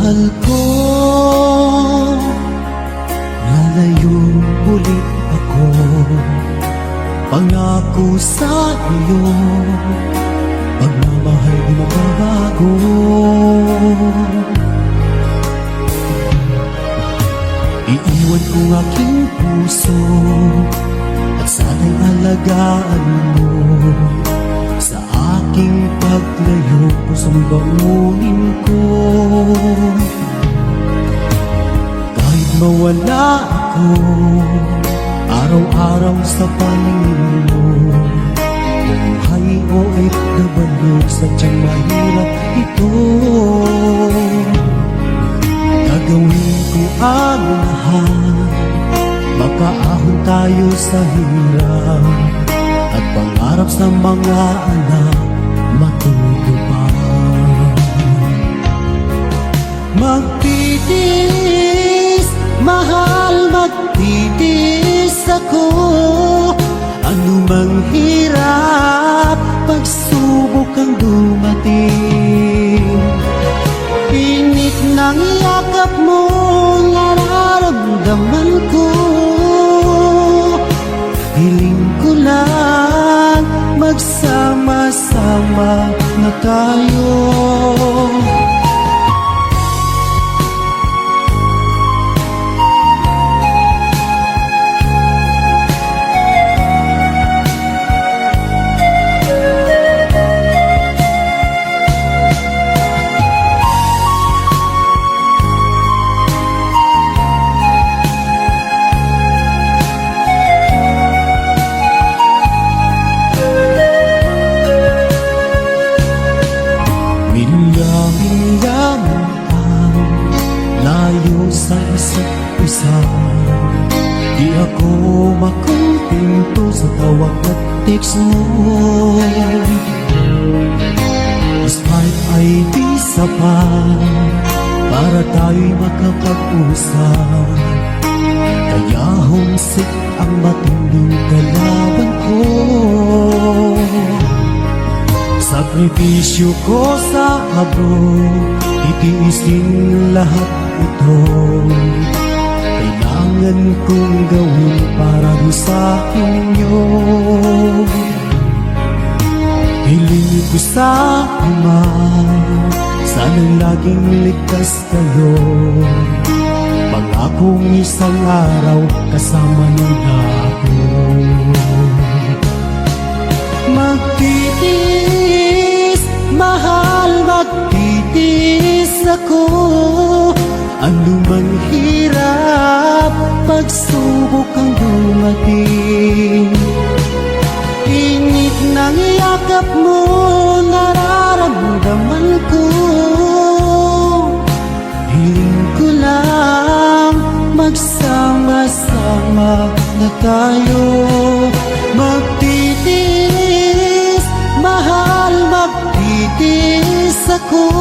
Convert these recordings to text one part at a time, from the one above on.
Mahal ko, lalayong ulit ako. Pangako sa iyo, pagmamahal di magbabago. Iiwan ko ang aking puso at sana'y alagaan mo. Sa aking paglayo, pusong bangunin ko. Kahit mawala ako, araw-araw sa paningin mo. Buhay o OFW, sadyang mahirap ito. Gagawin ko ang lahat, makaahon tayo sa hirap, at pangarap sa mga anak matutupad. Magtitiis, mahal, magtitiis ako. Anumang hirap, pagsubok ang dumating. Init ng yakap mo, nararamdaman ko. Hiling ko lang, magsama-sama na tayo. Sa isa't isa, di ako makontento sa tawag at text mo. Despite ay di sapat para tayo'y makapag-usap, kaya homesick ang matinding kalaban ko. Sakripisyo ko sa abroad, titiisin lahat ito. Kailangan kong gawin para sa inyo. Hiling ko sa Ama, sana'y laging ligtas kayo. Pangakong isang araw kasama nila ako. Magtitiis, mahal, magtitiis ako. Anumang hirap, pagsubok ang dumating. Init ng yakap mo, nararamdaman ko. Hiling ko lang, magsama-sama na tayo. Magtitiis, mahal, magtitiis ako.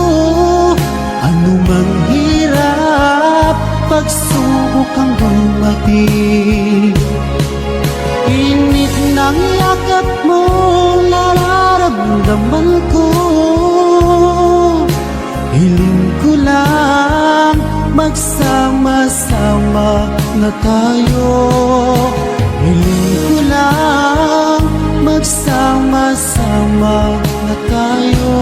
Anumang hirap, pagsubok ang dumating. Init ng yakap mo, nararamdaman ko. Hiling ko lang, magsama-sama na tayo. Hiling ko lang, magsama-sama na tayo.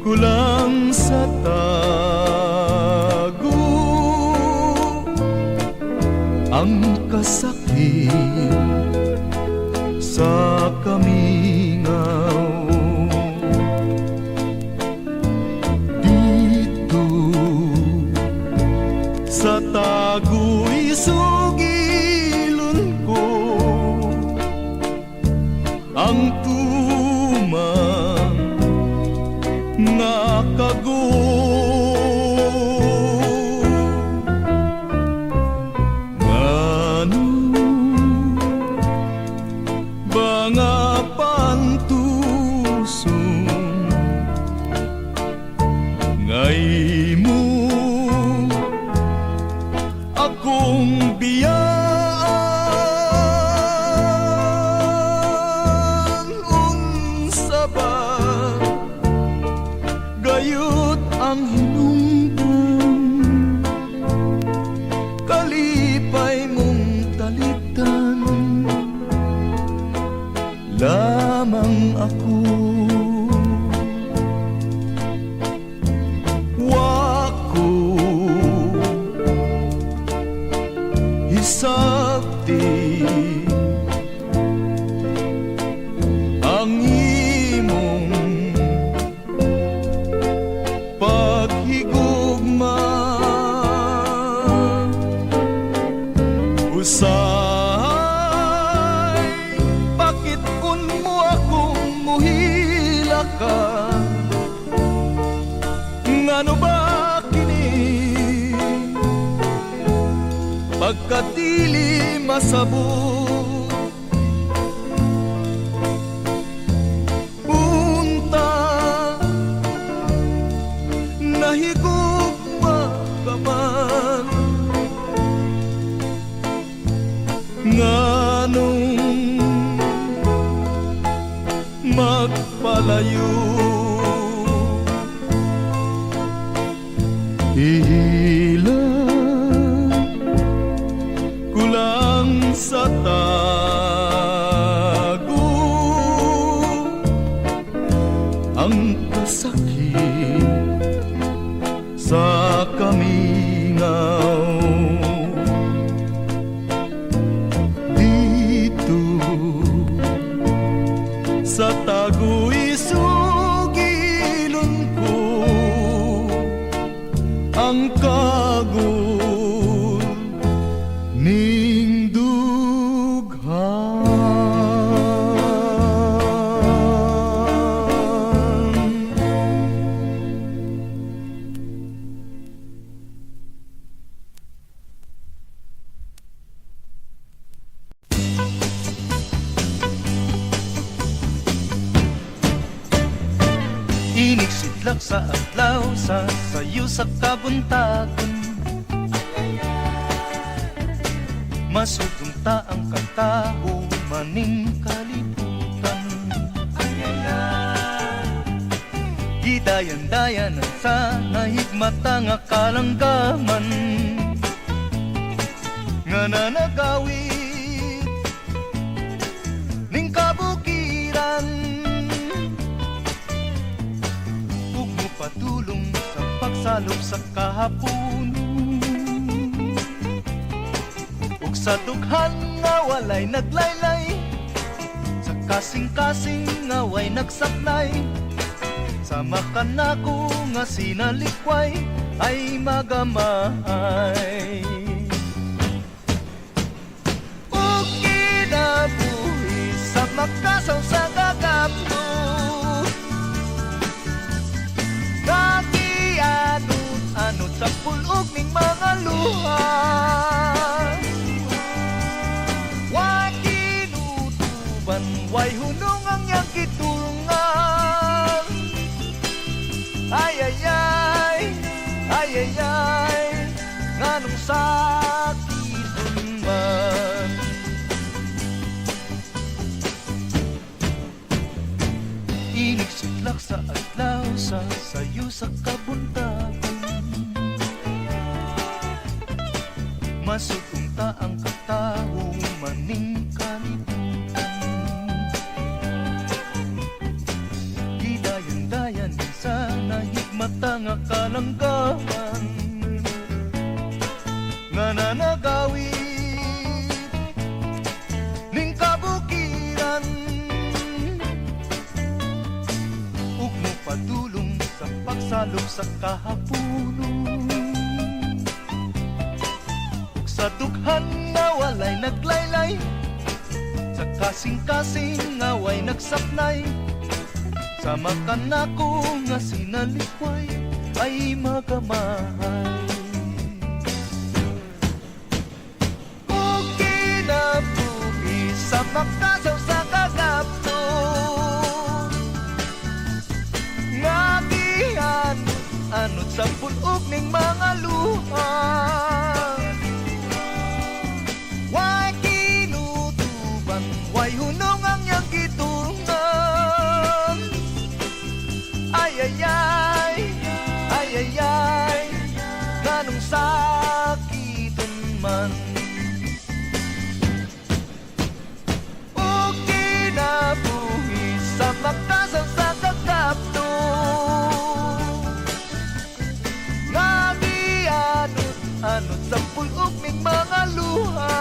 kulang sa tago ang kasakit sa kami. sa tago'y sugilon ko ang tumang nga kago. Ngano ba nga pantusong ngay mo akong biyaan? Unsa ba gayud ang hinungdan, kalipay mong talitan lamang ako. Wako hisabti ang imong paghigugma. Usahay bakit kun mo akong muhila ka? Ngano ba kini pagkatili masabot? Unta nahigugma ka man, nganong magpalayo? Ilang kulang sa tago ang kasakit sa kamingaw. Dito sa tago'y sugilon ko ang kagul ning dughan. Inig sidlak sa adlaw sa sayo sa kabuntagon, masudong ta ang katao maning kalibutan. Gidayan-dayanan sa nahigmata nga kalanggaman, nga nanagawid ning kabukiran. Ug mo patulong sa pagsalop sa kahaponon, ug sa dughan nga walay naglaylay, sa kasing-kasing nga way nagsaklay. Sama ka nako nga sinalikway ay magamay. Ug kinabuhi sa makasaw sa gagapno, kakianot-anot sa pulog ning mga luha. Way kinutuban, way hunong ang iyang kitulungan. Ay ay ay, ay ay ay, nganong sakit man. Inig sidlak sa adlaw sa sayo sa kabuntagon, masugong ta ang katao maning kalibutan. Gidayan-dayan sa nahigmata nga kalanggaman, nga nanagawid ning kabukiran. Ug mo padulong sa pagsalop sa kahaponon, Sa dughan nga walay naglaylay, sa kasing-kasing nga way nagsapnay, sama ka nako nga sinalikway ay magamahay. Kung kinabuhi sa makasaw sa kagapto, nga gihan anot sa pulog ning mga luha, way kinutuban, way hunong ang iyang gitungan. Ay ay ay, ay ay ay, ganong sakiton man. O kinabuhi sa makasaw sa kakapto, nga gianot sa pulog ning mga luha,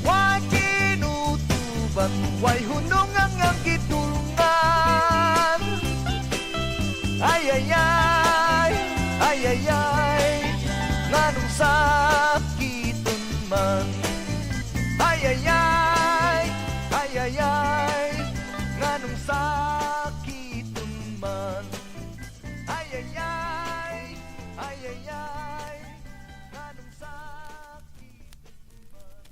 way kinutuban, way hunong ang iyang gitungan. Ay ay ay, ay ay ay, nganong sakiton man. Ay ay ay, ay ay ay, nganong sakiton man. Ay ay ay, ay ay ay, nganong sakiton man.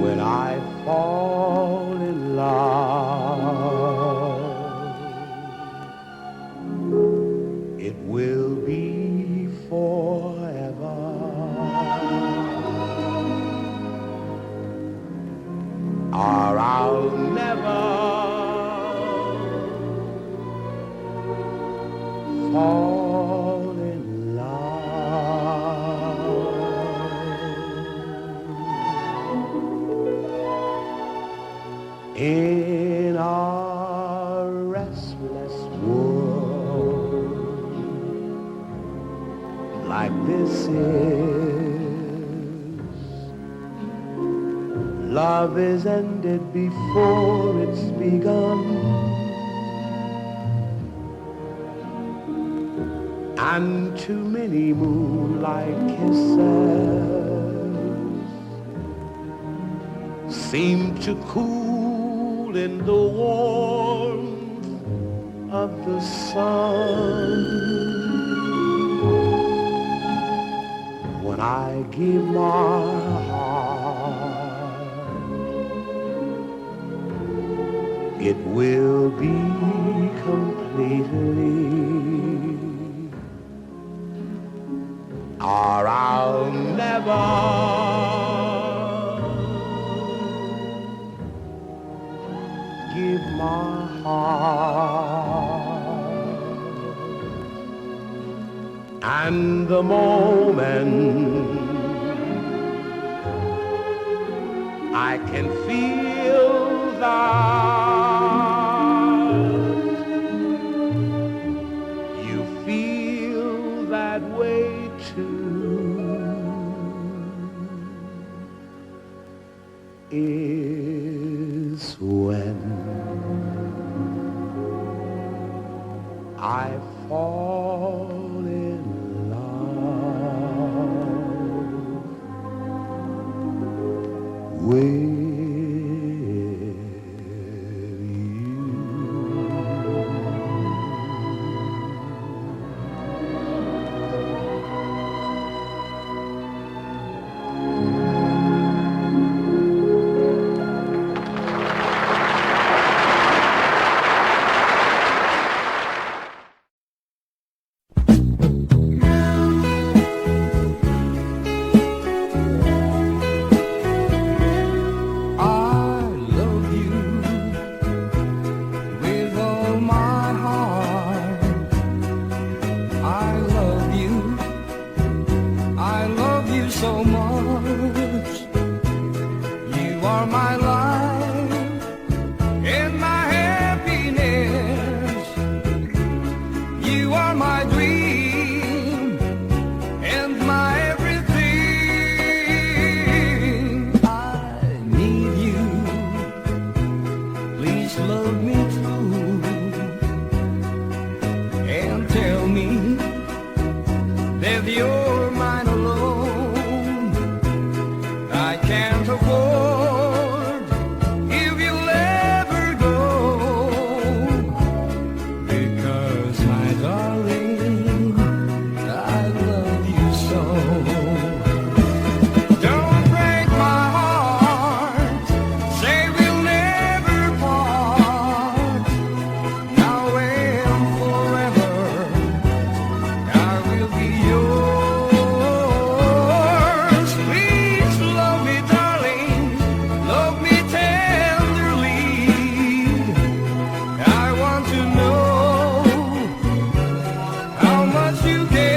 When I fall in love, it will be forever. Or I'll never fall in love. In our restless world, like this is, love is ended before it's begun, and too many moonlight kisses seem to cool in the warmth of the sun. When I give my heart, it will be completely, or I'll never give my heart. And the moment I can feel that you feel that way too is when I fall in love with you. are my life and my happiness. You are my dream and my everything. I need you. Please love me true and tell me that you're mine alone. I can't afford if you'll ever go, because my darling, I love you so. Don't break my heart, say we'll never part. Now and forever I will be yours. Please love me, darling, love me tenderly. I want to know how much you care.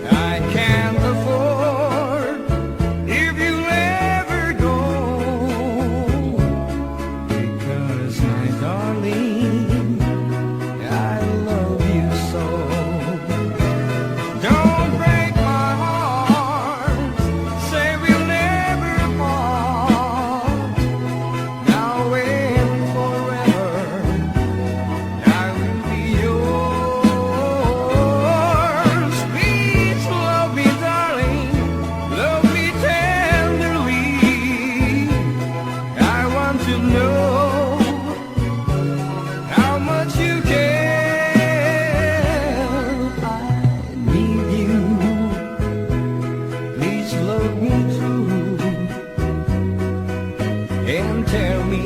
I can't afford if you ever go, because my darling, I love you so. Don't break my heart, say we'll never part. Now and forever I will be yours. Please love me, darling, love me tenderly. I want to know how much you care. I need you. Please love me true and tell me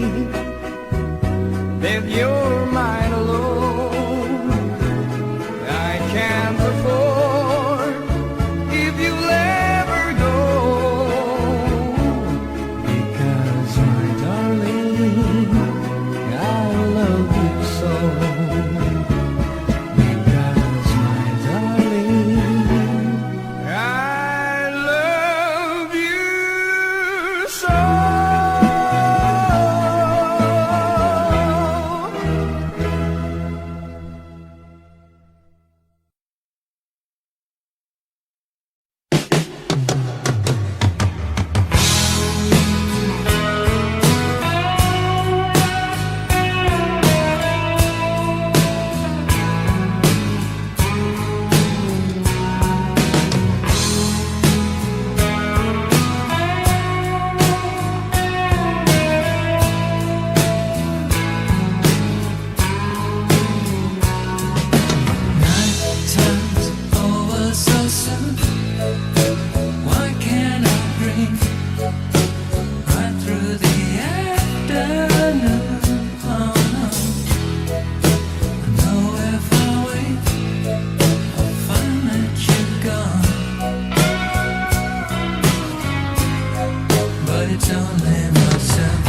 that you're mine alone. I can't afford if you'll ever go, because my darling, I love you so. Because my darling, I love you so. Time's over so soon. Why can't I dream right through the afternoon? Oh no, I know if I wait, I'll find that you're gone. But it's only myself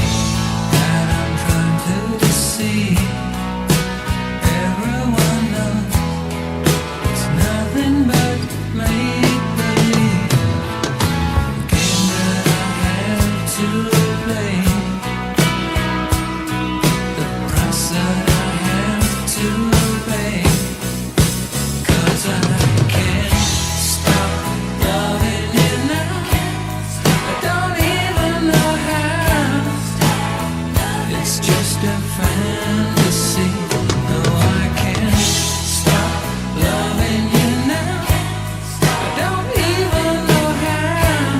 that I'm trying to deceive. Everyone knows it's nothing but make-believe. The game that I have to play, the price that I have to pay. 'Cause I can't stop loving you now. I don't even know how. It's just a fantasy. No, I can't stop loving you now. I don't even know how.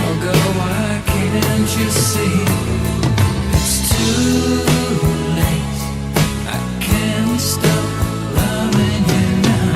Oh, girl, why can't you see? It's too late. I can't stop loving you now.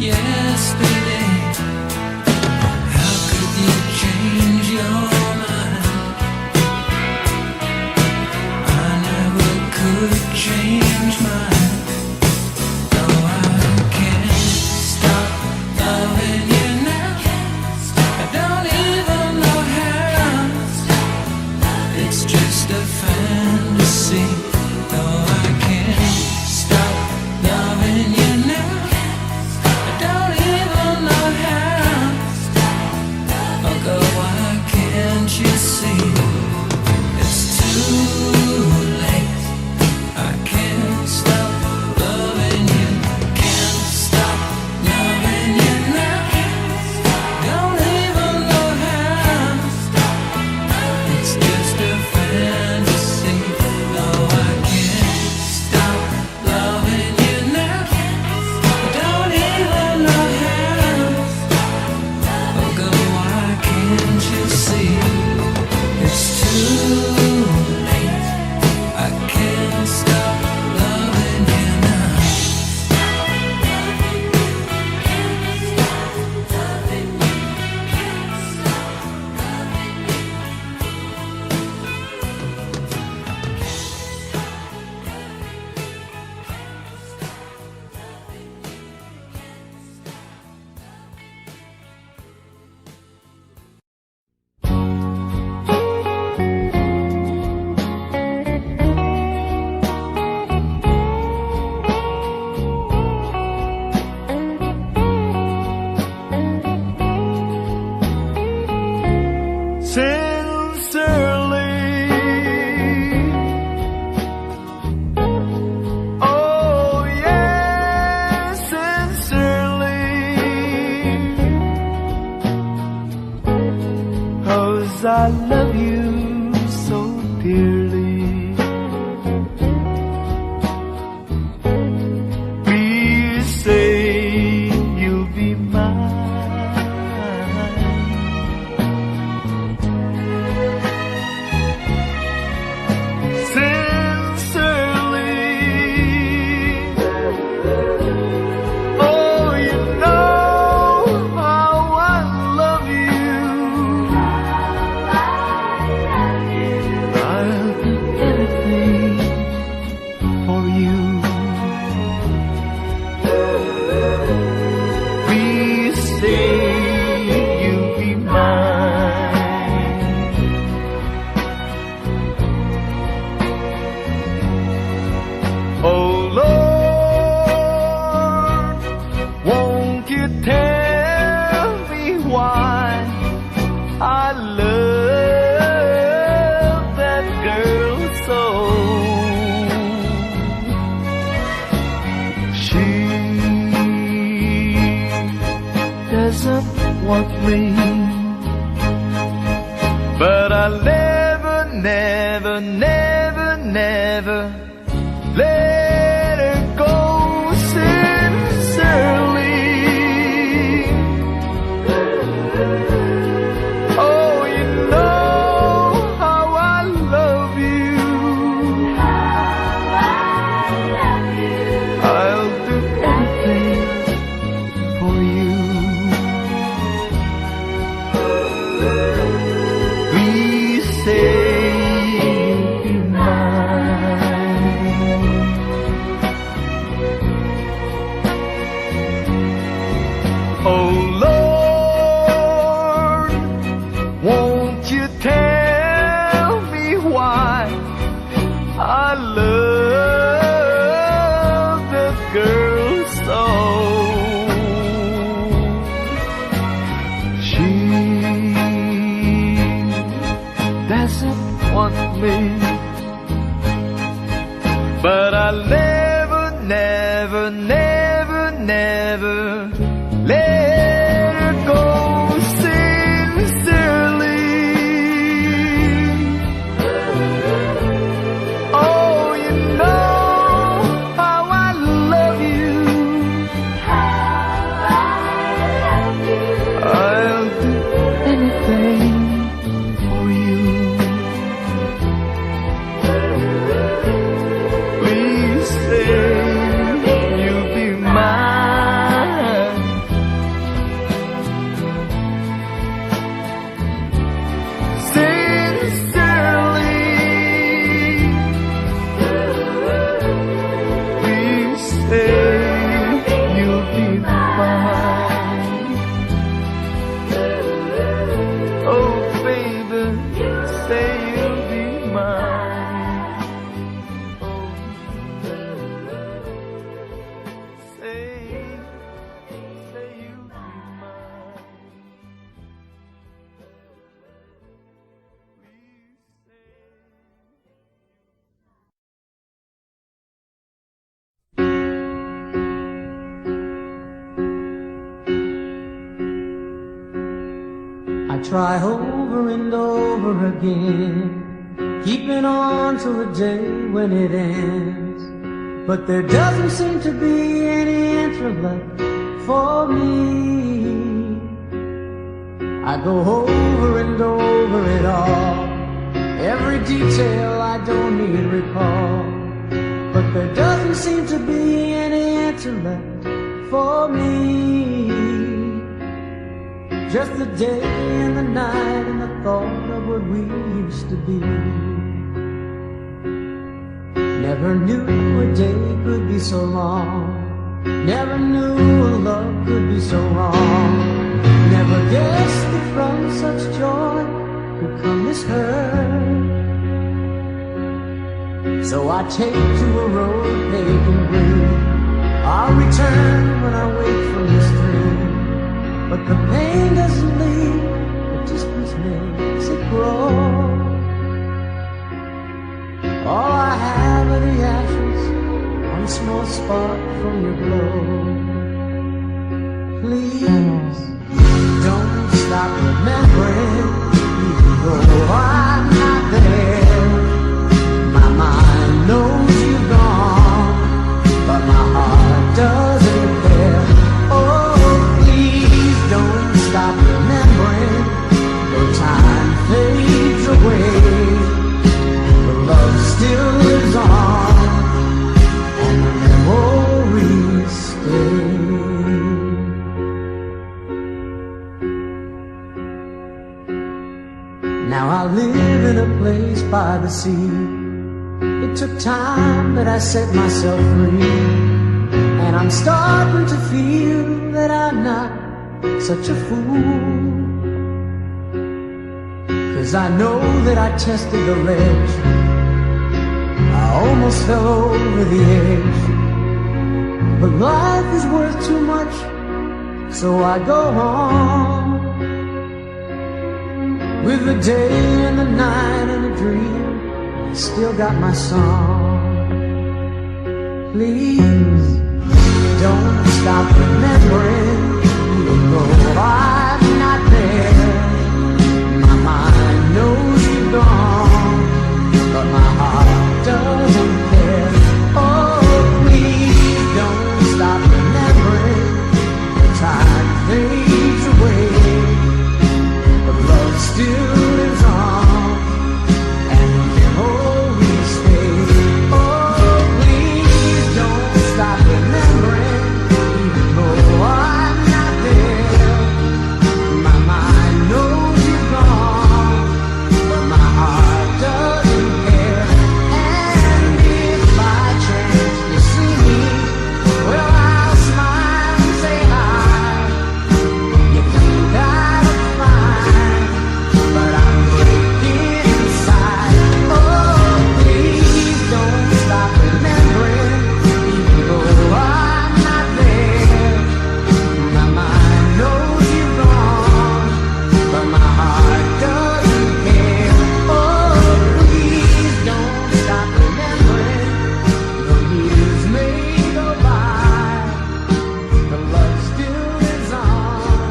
yesterday. How could you change your mind? I never could change mine. No, I can't stop loving you now. I don't even know how. It's just a fantasy. No, I can't stop loving you now. I don't even know how. Oh, girl, why can't you see? It's too late. I can't stop loving you. Can't stop loving you now. Don't even know how. It's just a fantasy. No, I can't stop loving you now. I don't even know how. Oh, girl, why can't you see? It's too late. I can't stop loving you now. Sincerely, oh yes, sincerely, 'cause I love you so dearly. Please say you'll be mine. Oh Lord, won't you tell me why I love that girl so? She doesn't want me, but I'll never, never, never, never let her go. Sincerely, oh, you know how I love you. I'll do anything for you. Please say you'll be mine. Oh Lord, won't you tell me why I love the girl so? She doesn't want me, but I'll never, never, never, never let her go. Sincerely, oh, you know how I love you. I'll do anything for you. Please say you'll be try over and over again, keeping on till the day when it ends. But there doesn't seem to be any answer left for me. I go over and over it all, every detail I don't need recall. But there doesn't seem to be any answer left for me. Just the day and the night and the thought of what we used to be. Never knew a day could be so long, never knew a love could be so wrong. Never guessed that from such joy could come this hurt. So I take to a road paved in blue, I'll return when I wake from this dream. But the pain doesn't leave, the distance makes it grow. All I have are the ashes, one small spark from your glow. Please don't stop remembering, even though I'm not there. My mind knows you've gone, but my heart doesn't care. Oh, please don't stop remembering, though time fades away. The love still lives on, and the memories stay. Now I live in a place by the sea. It took time, but I set myself free. And I'm starting to feel that I'm not such a fool. 'Cause I know that I tested the ledge, I almost fell over the edge. But life is worth too much, so I go on. With the day and the night and the dream, still got my song. Please don't stop remembering, even though I'm not there. My mind knows you're gone, but my heart doesn't care. Oh, please don't stop remembering, the time fades away, but love still lives on, and the memories stay. Oh, please don't stop remembering, even though I'm not there. My mind knows you're gone, but my heart doesn't care. And if by chance you see me, well, I'll smile and say hi. You think I look fine, but I'm breaking inside. Oh, please don't stop remembering, even though I'm not there. My mind knows you're gone, but my heart doesn't care. Oh, please don't stop remembering, though years may go by, the love still lives on,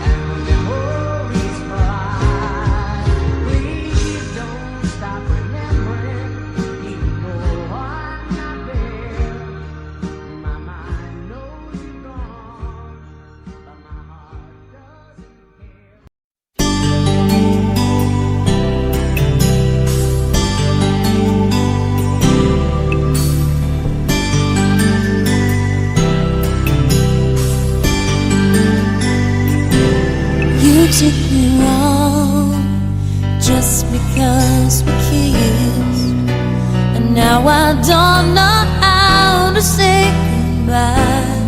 and the memories fly. Please don't stop remembering, even though I'm not there. My mind knows you're gone, but my heart doesn't care. You took me wrong just because we kissed, and now I don't know how to say goodbye.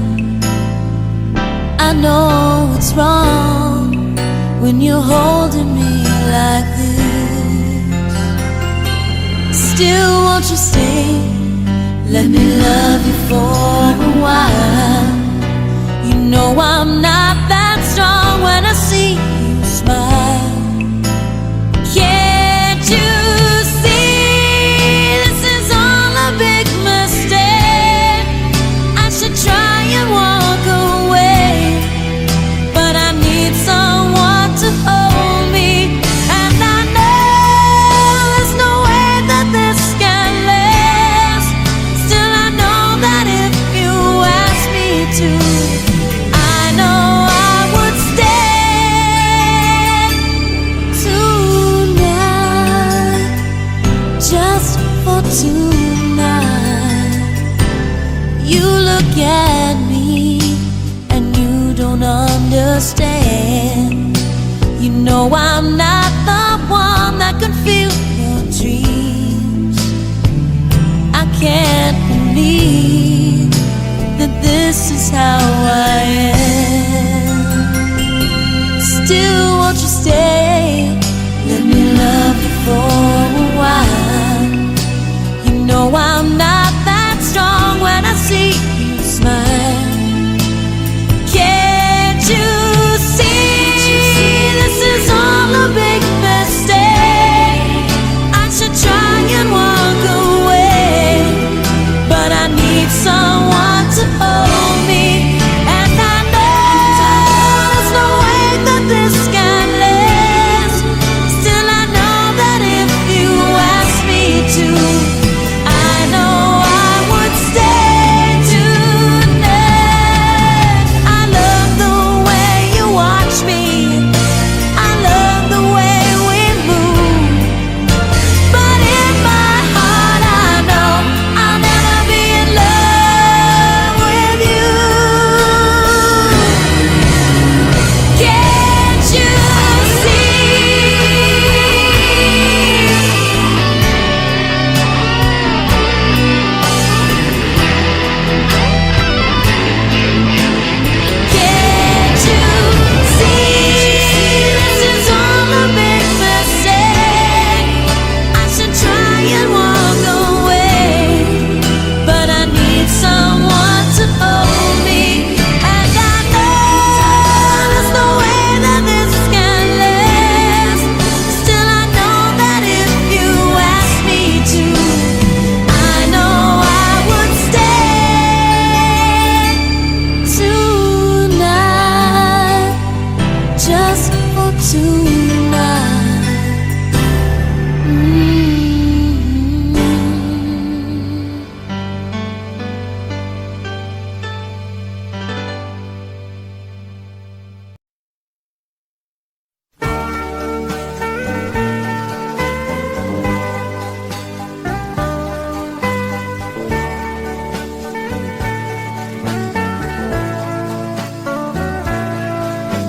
I know it's wrong when you're holding me like this. Still, won't you stay? Let me love you for a while. You know I'm not that strong when I see you smile. Can't you see this is all a big mistake? I should try and walk away, but I need someone to hold look at me and you don't understand. You know I'm not the one that can feel your dreams. I can't believe that this is how I am. Still, won't you stay? Let me love you for a while. You know I'm not that strong when I see you smile. Can't you see this is all a big mistake? I should try and walk away, but I need someone to hold me. And I know there's no way that this can last. Still I know that if you ask me to, I know I would stay tonight. I love the way you watch me, I love the way we move, but in my heart I know I'll never be in love with you. Can't you see? Can't you see? This is all a big mistake. I should try and walk away, but I need someone to hold me. And I know there's no way that this can last. Still I know that if you ask me to, I know I would stay tonight, just for tonight. Mm.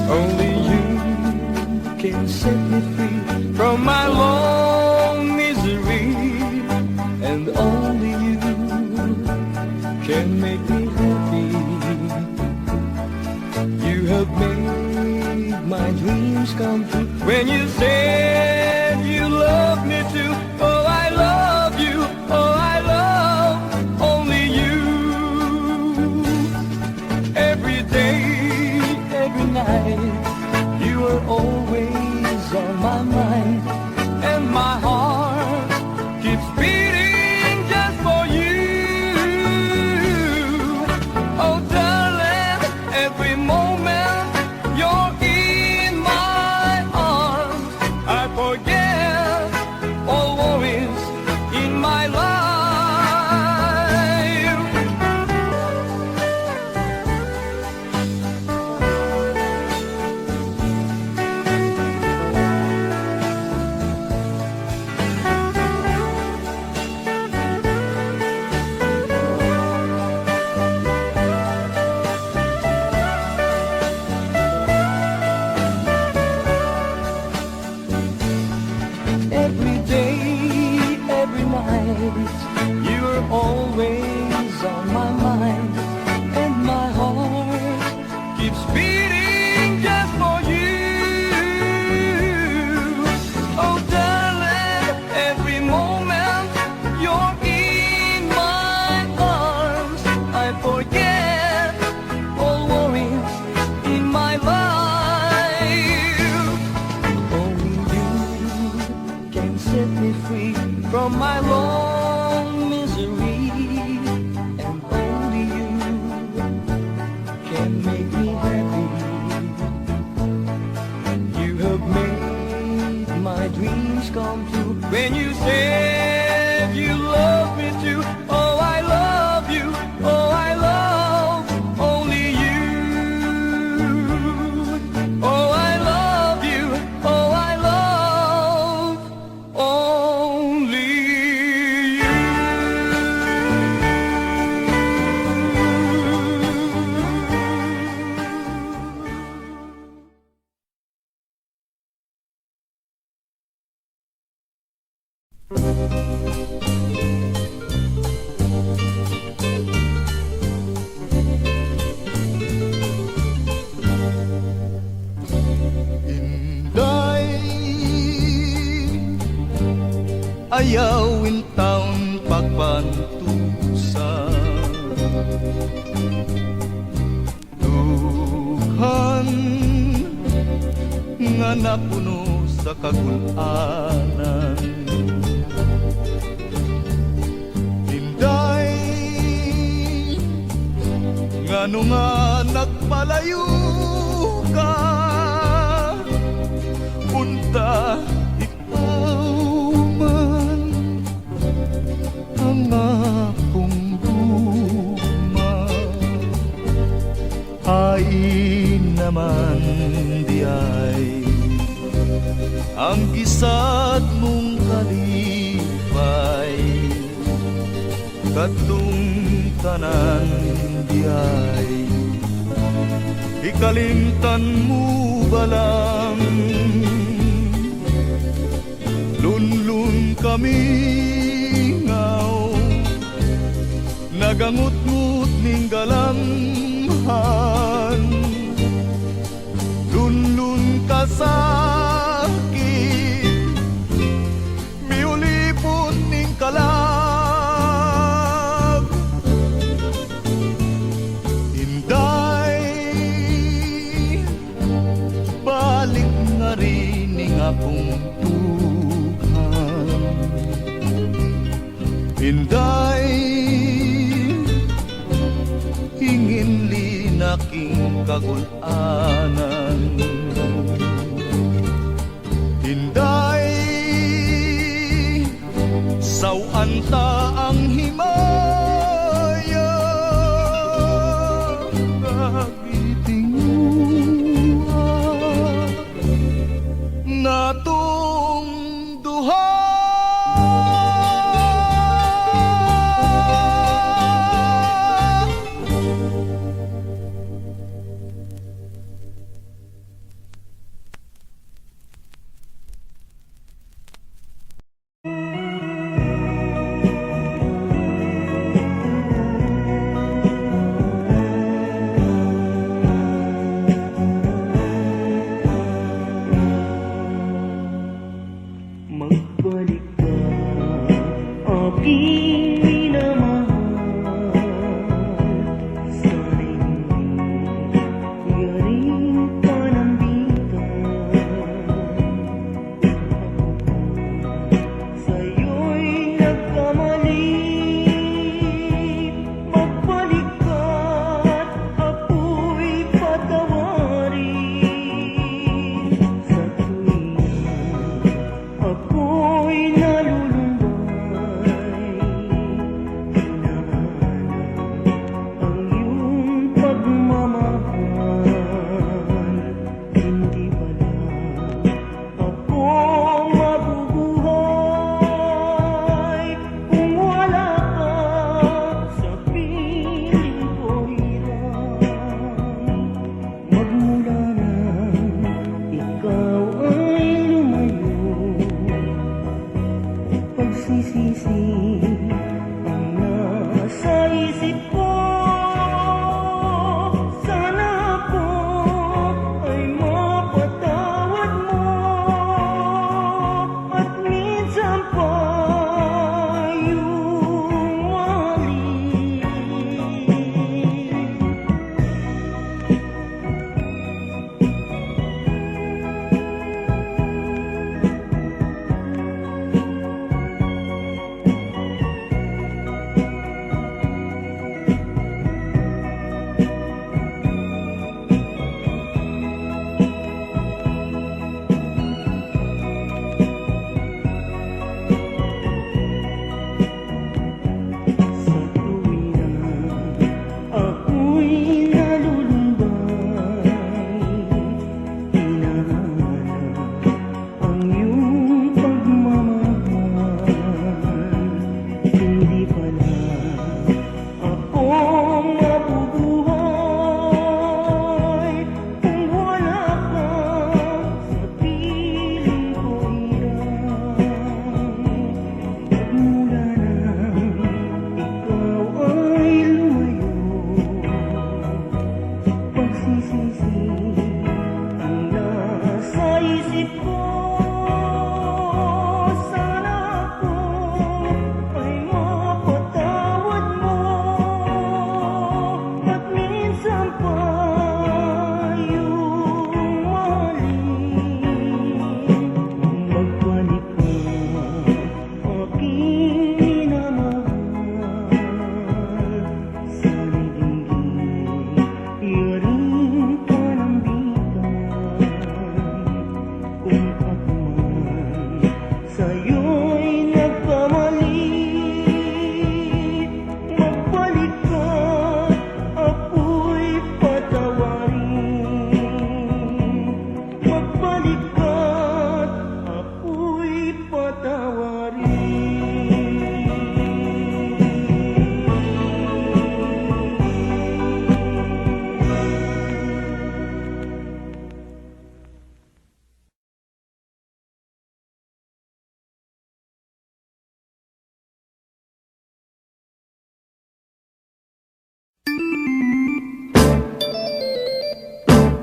Only you can set me free from my long misery, and only you can make me happy. You have made my dreams come true when you said you love me too. Oh, I love you. Oh, I love only you. Every day, every night, you are always on my mind, and my heart keeps beating just for you. Oh, darling, every moment you're in my arms, Ayawin taon pagpantusa Dughan nga napuno sa kagulanan Hinday ngano nga nagpalayo ka Punta ikaw man ang akong guma Ay naman di ay ang gisad mong kalipay Katong tanan di ay ikalimtan mo balang Lunlun kami ngaw Nagangut-ngut ning galamhan Lunlun ka sakit Miulipon ning kalag Hinday Balik nga rin ning akong Hinday hingin linaking kagulanan Hinday sawan ta ang himaya kagitinguha natong duha Magbalik ka, aking minamahal Sana'y hindi galing panambitan Sa'yo'y nagkamali Magbalik ka't ako'y patawarin Sa tuwing ako'y nalulumbay Hinahanap ang iyong pagmamahal Hindi pala ako mabubuhay Kung wala ka sa piling ko hirap Magmula nang ikaw ay lumayo Pagsisisi ang nasa isip ko Sana ako ay mapatawad mo At minsan pa iyong mahalin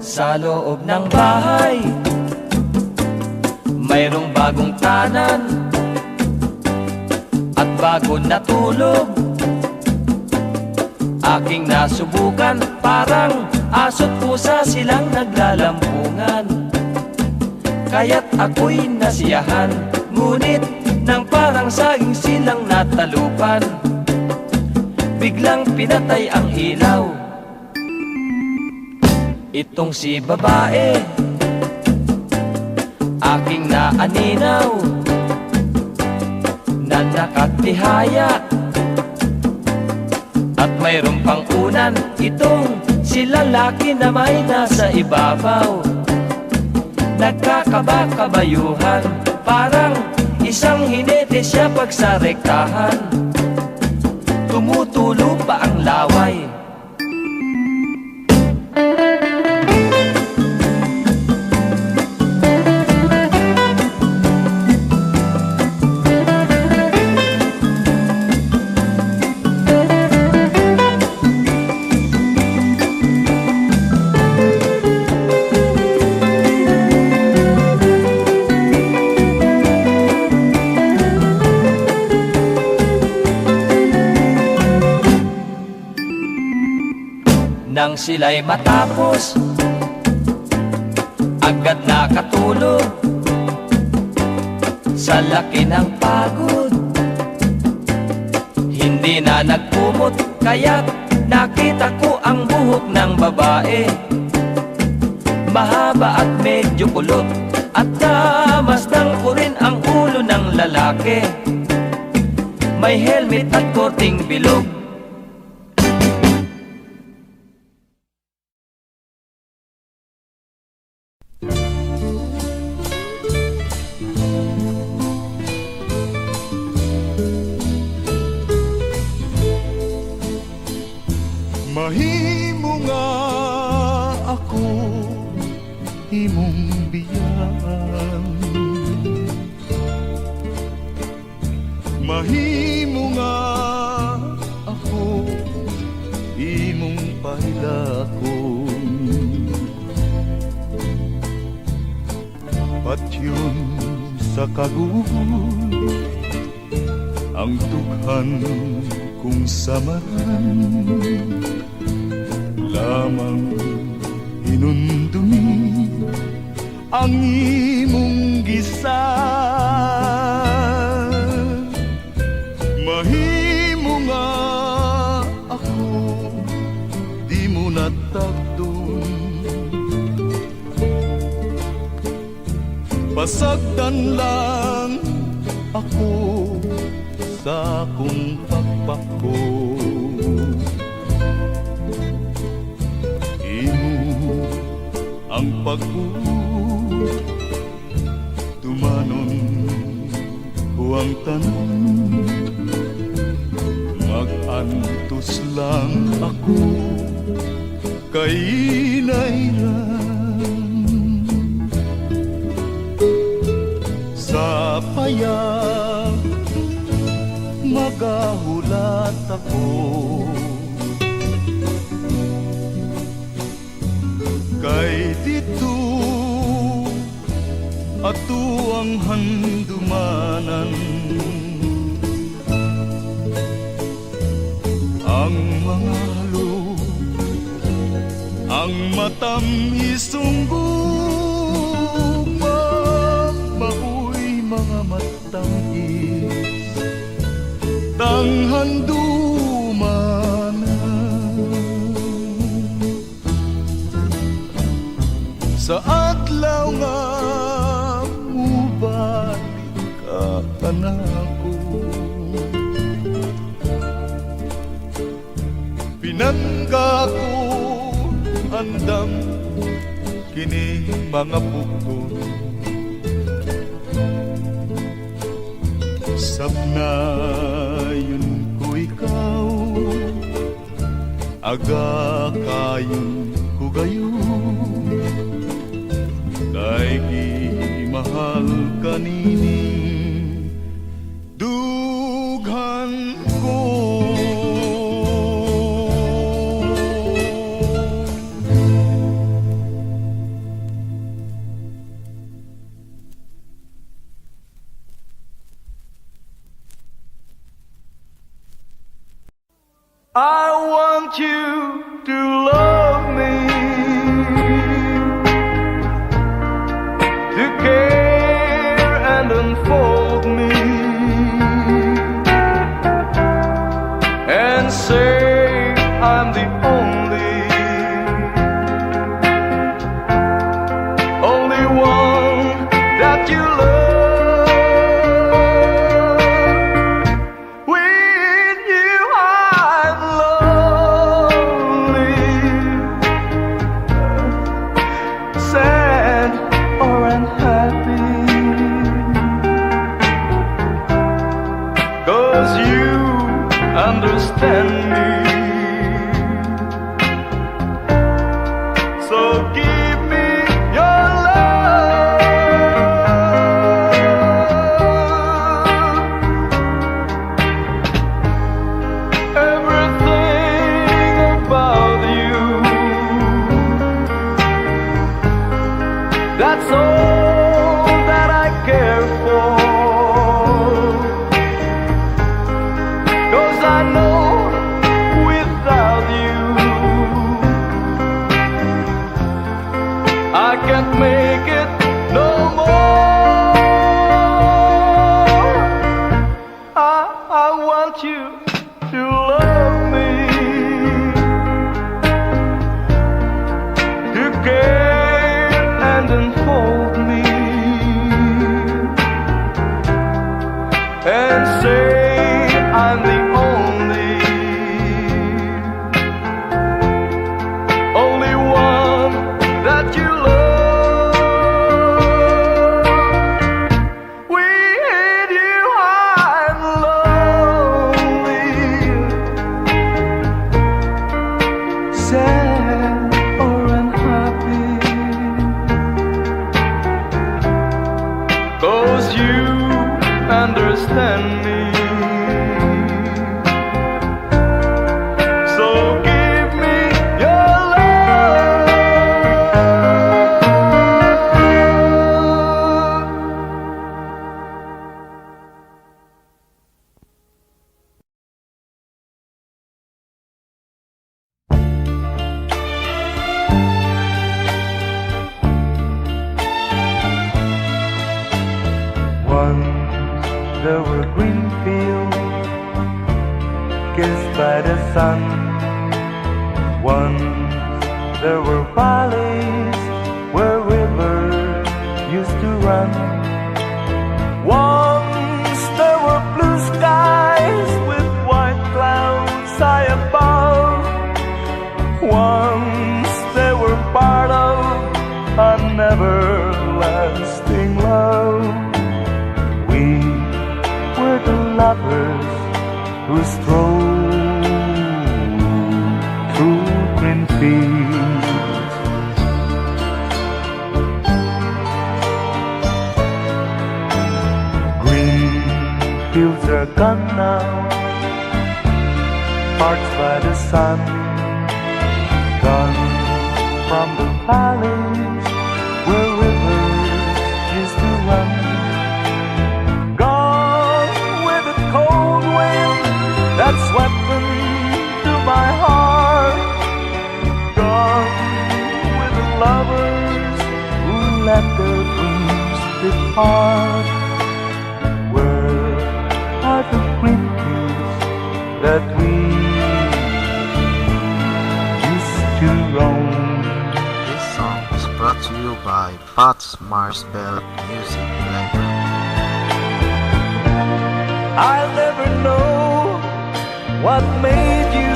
Sa loob ng bahay mayroong bagong tanan at bago natulog. Aking nasubukan, parang aso't pusa silang naglalampungan. Kaya't ako'y nasiyahan, ngunit nang parang saging silang natalupan, biglang pinatay ang ilaw. Itong si babae aking naaninaw na nakatihaya, at mayroong pang unan itong si lalaki na may nasa ibabaw. Nagkakabakabayuhan, parang isang hinete siya pag sa rektahan. Tumutulo pa ang laway. Nang sila'y matapos, agad nakatulog. Sa laki ng pagod, hindi na nagkumot, kaya't nakita ko ang buhok ng babae. Mahaba at medyo kulot, at namasdan ko rin ang ulo ng lalaki. May helmet at korting bilog. Mahimo nga ako imong biyan, mahimo nga ako imong pailakon. Patyon sa kagubol ang dughan kung samaran, lamang inundumi ang imong gisan. Mahimo nga ako di mo natagdon, pasagdan lang ako sa akong pagpako. Ang pagbuo, tumanon ko ang tanon, mag-antos lang ako kay nairan. Sa payag magahulat ako, kay dito ato ang handumanan. Ang mga halo, ang matamisong gugma, maoy mga matamis, tanghandumanan. Sa adlaw nga mubalik ka kanako, pinangga ko andam kini mga bukod. Sapnayon ko ikaw, aga kayon ko gayon, kay gimahal kanining dughan ko. want you to love me, to care and unfold me, and say I'm the only one that you love. With you I'm lonely, sad or unhappy, 'cause you understand me. So give me your love. Everything about you, that's all that I care for. 'Cause I know without you I can't make it no more. I want you to love me, to care and unfold me, and say I'm the only one that you love. With you I'm lonely, sad or unhappy, 'cause you understand me. So give me your love. Once there were green fields kissed by the sun. Once there were valleys where rivers used to run. Once there were blue skies with white clouds high above. Once they were part of a never-lasting love. We were the lovers who strolled through green fields. Green fields are gone now, parched by the sun, gone from the valleys where rivers used to run. That swept into my heart, gone with the lovers who let their dreams depart. Where are the green fields that we used to roam? This song is brought to you by Pat's Marsbell Music Library. I'll never know what made you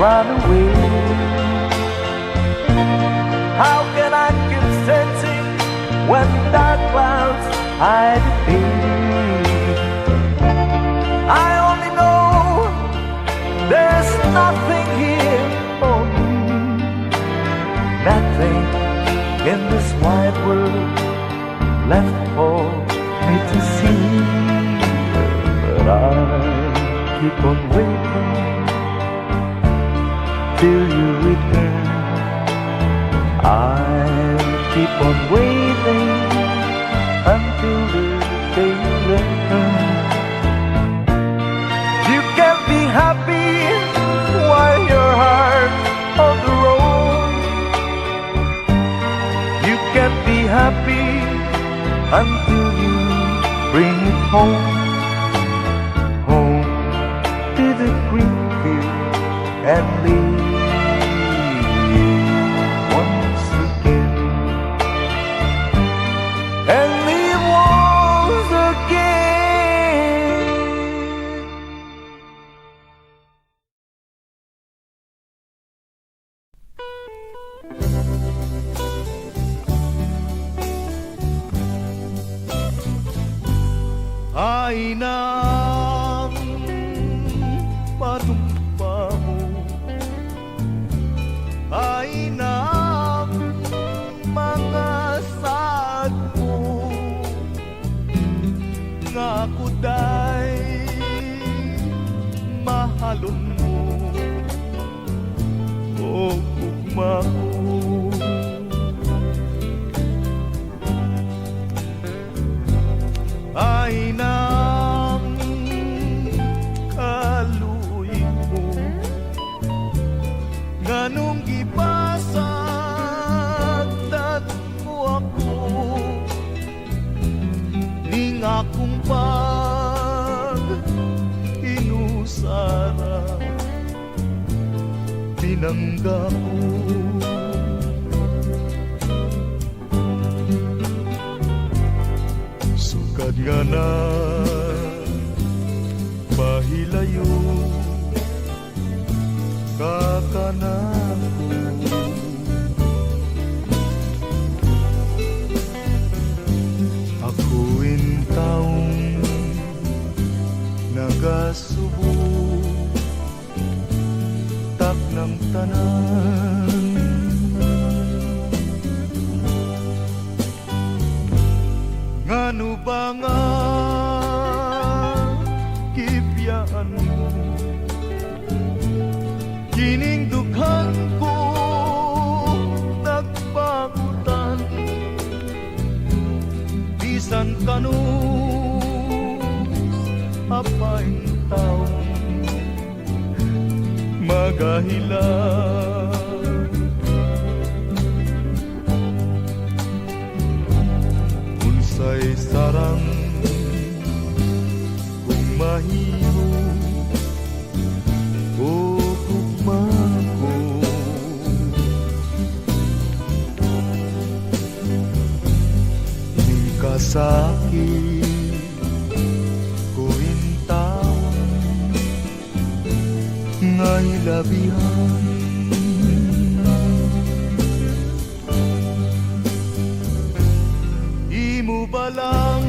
run away. How can I keep sensing when dark clouds hide the day? I only know there's nothing here for me, nothing in this wide world left for me to see. But I keep on waiting till you return. I'll keep on waiting until the day you return. You can't be happy while you're until you bring it home, home to the green field and leave once again, and leave once again. Ay nang panumpa mo, ay nang mga sad mo, nga ako day mahalon mo, o ugma ko. Ay nang kaluoy mo, nganong ipasagdat mo ako, ning akong pag-inusara, pinangga ko. Sugad nga na pahilayo kakanako, akuin taong nagasubo tak ng tanan. Ngano ba nga kibiyaan mo, kining dughan ko nagpagutan, bisan kanus apaing taong magahilan. Unsay sarang kung mahimo o gugma ko, ning kasakit ko intawan nga hilabihan. Imo ba lang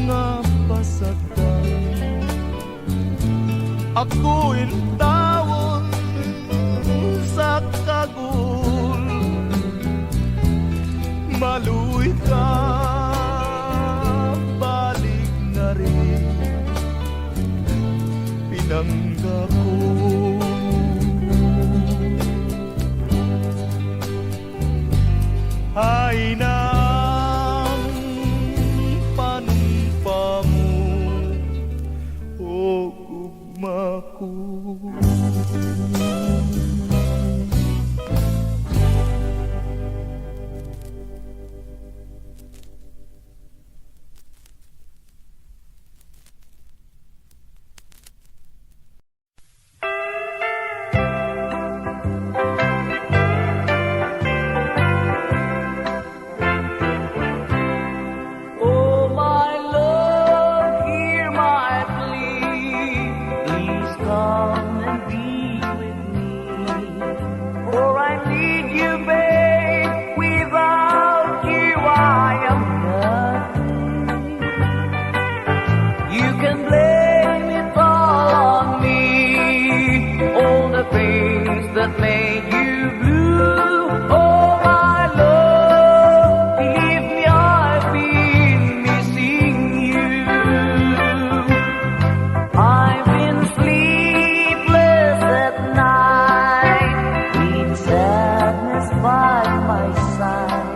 nga pasagdan, ako intawon sa kagul, maluy ka balik na rin, pinangga ko. Ay nang panumpa mo, o gugma ko. Oh, my love, hear my plea. Please come and be with me. For I need you, babe. Without you, I am nothing. You can blame it all on me. All the things that made you blue. Oh, my love, believe me, I've been missing you. I've been sleepless at night, with sadness by my side.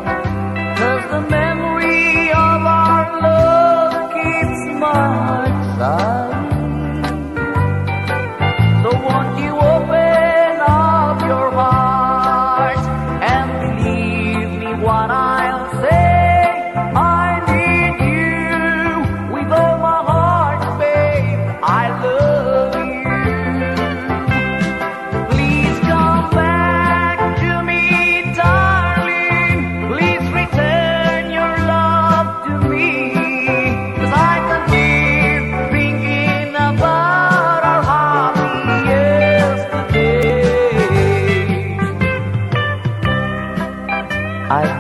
'Cause the memory of our love keeps my heart sighing. So won't you open up your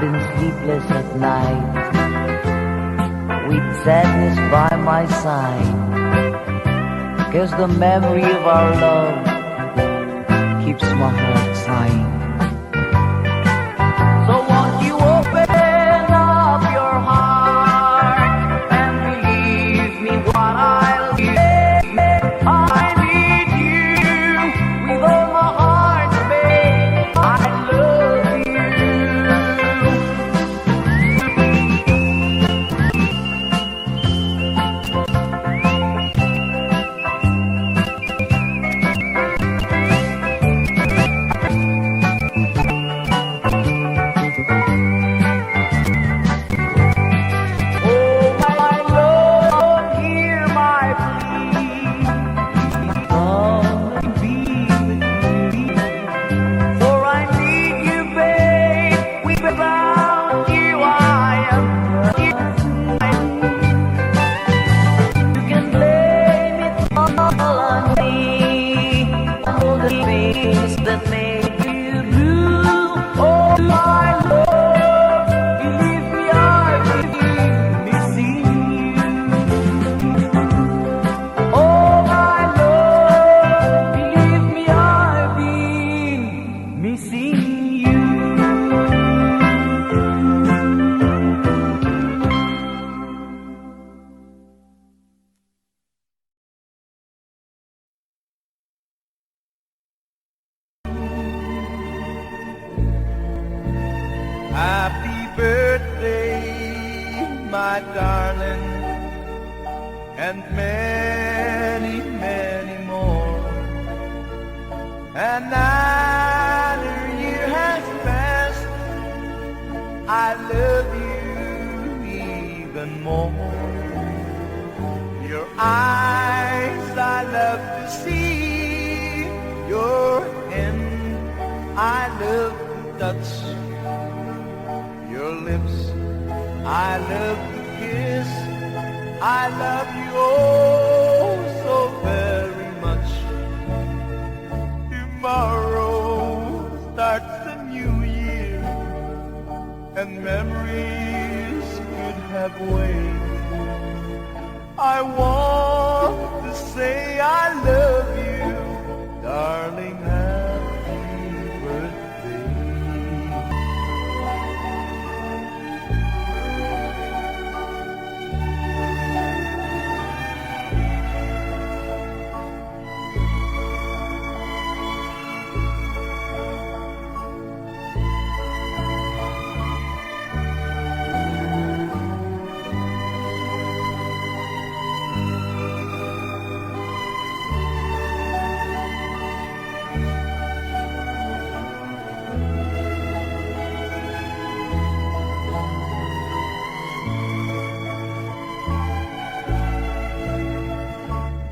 been sleepless at night, with sadness by my side, 'cause the memory of our love keeps my heart sighing. So won't you open up your heart and believe me what I'll give? I need you with all my heart, babe. I love you. Oh, my Lord, hear my plea. Come and be with me, for I need you, babe. Without you, I am nothing. You can blame it all on me, all the things that made you blue. Oh, my Lord, believe me, I've been missing you. Oh, my Lord, believe me, I've been missing you. Happy birthday, my darling, and many, many more. Another year has passed, I love you even more. Your eyes I love to see, your hand I love to touch, your lips I love to kiss. I love you oh so very much. Tomorrow starts a new year, and memories could have waited. I want to say I love you, darling. Happy birthday.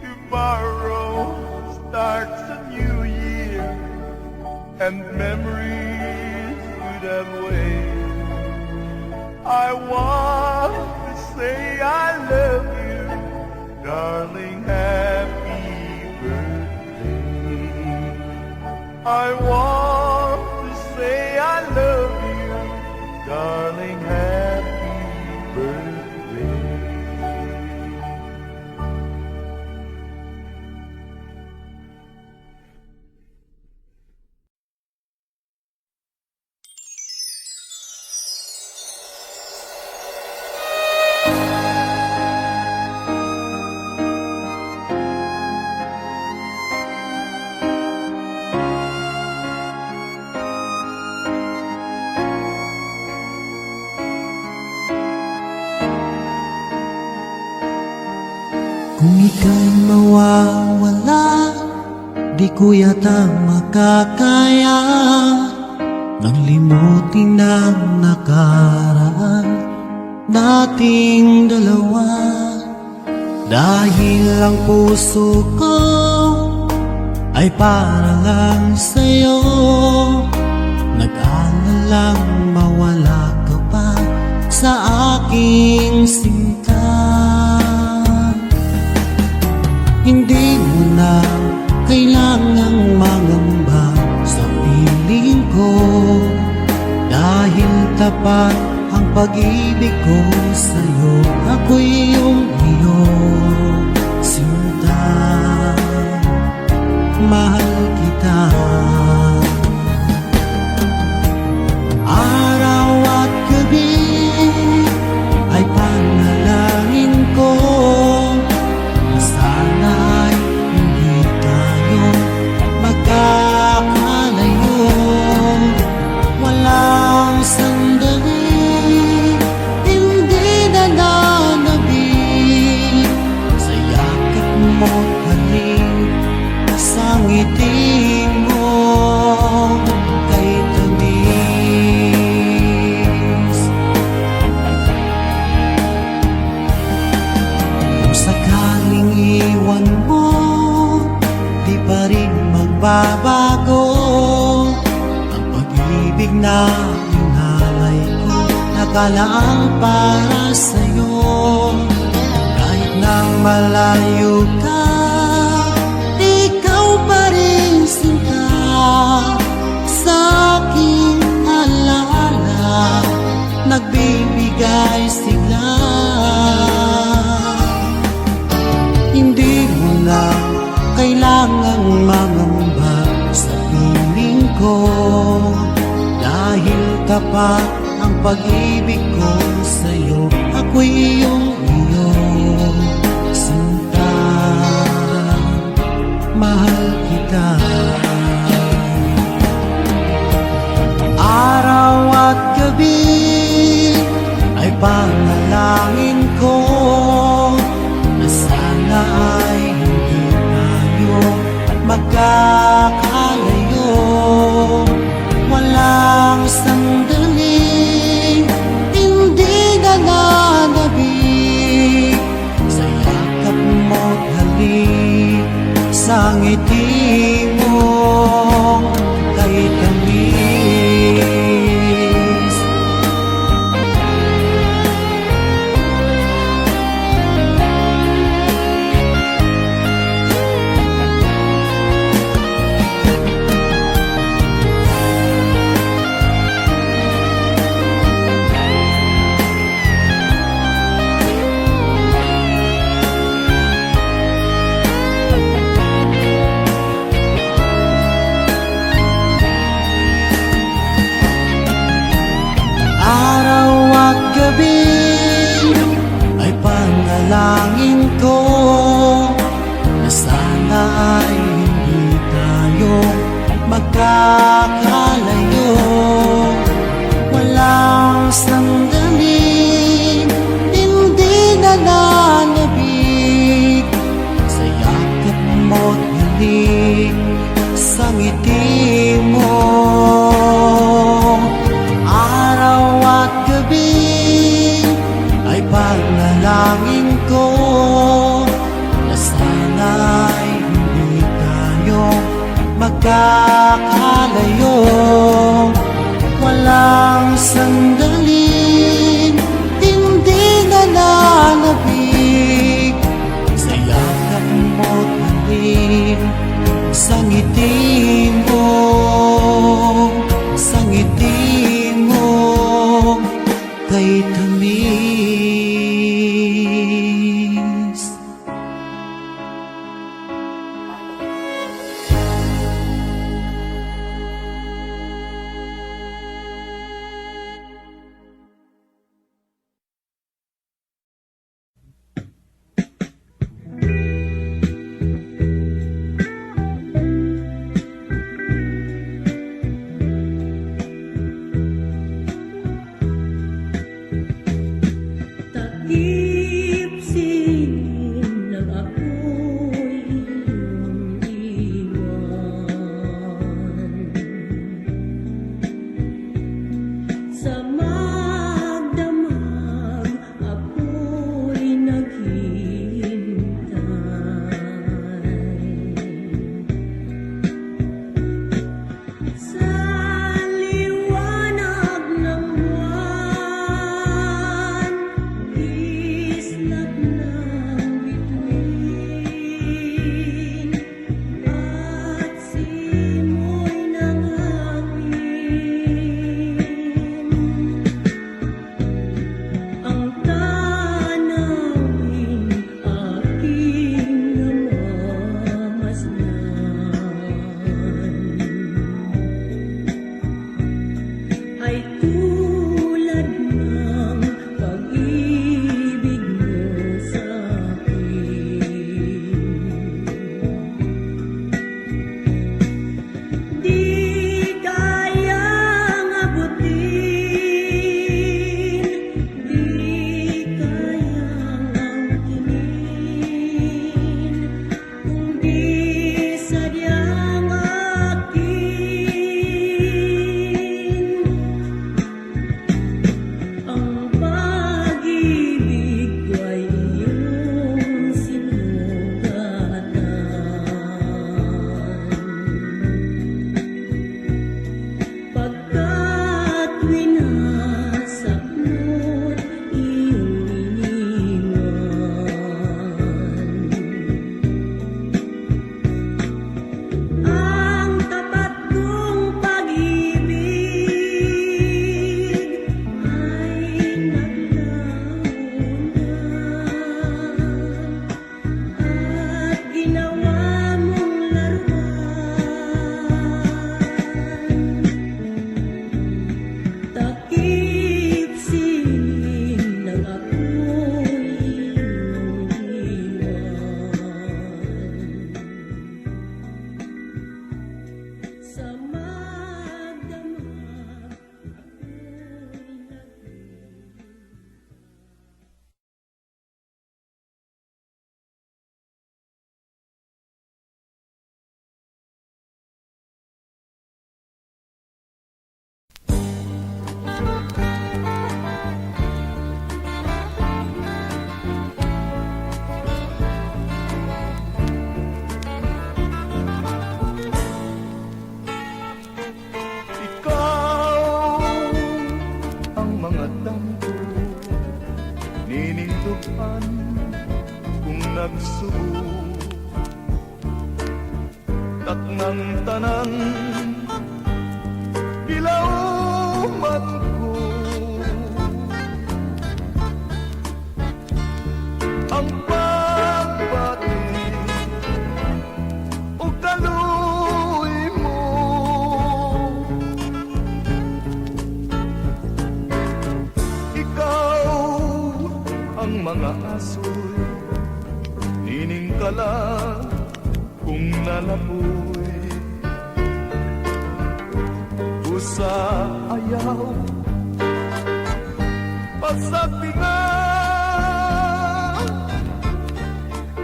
Tomorrow starts a new year, and memories could have waited. I want to say I love you, darling. Happy birthday. I want to say I love you, darling. Happy birthday. Kung ika'y mawawala, di ko yata makakaya nang limutin ang nakaraan nating dalawa. Dahil ang puso ko ay para lang sa'yo, nag-aalalang mawala ka pa sa aking sinta. Hindi mo na kailangang mangamba sa piling ko, dahil tapat ang pag-ibig ko sa'yo. Ako'y iyong sinta, mahal kita. Araw at gabi ay panalangin ko, sana'y hindi tayo magkakalayo. Walang sandali, hindi nananabik, sa yakap mo't halik, sa ngiti mo kay tamis. Kung sakaling iwan mo, di pa rin magbabago ang pag-ibig na hinalay ko, nakalaang para sa'yo. Kahit nang malayo ka, ikaw pa rin sinta, sa aking alaala, nagbibigay sigla. Hindi mo na kailangang mangamba sa piling ko, dahil tapat ang pag-ibig ko sa'yo. Ako'y iyong sinta, mahal kita. Araw at gabi ay panalangin ko, na sana ay hindi tayo magkakalayo. Walang sandali, hindi nananabik, sa yakap mo't halik, sa ngiti mo kay tamis. Araw at gabi ay panalangin ko, na sana ay hindi tayo magkakalayo. Walang sandali, hindi nananabik, sa yakap mo't halik, sa ngiti mo. Araw at gabi ay panalangin ko, na sana ay hindi tayo magkakalayo. Walang sandali, hindi nananabik, sa yakap mo't halik, sa ngiti mo, sa ngiti mo kay tamis. sa magdamag ako'y lagi. Ikaw ang mga damgo ninindughan kung nagsubo taknang tanan gilauman ko ang pagbati o kaluy mo. Ikaw ang mga asoy nining kala kung nalapoy usa ayaw pasagtingan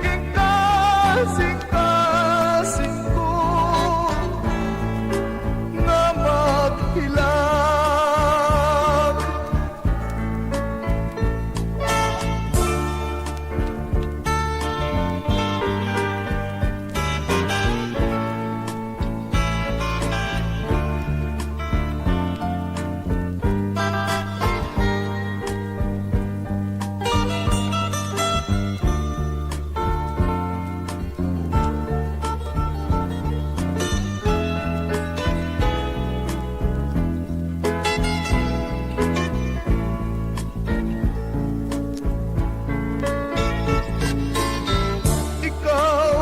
ing kasing-kasing ko na maghilag. Ikaw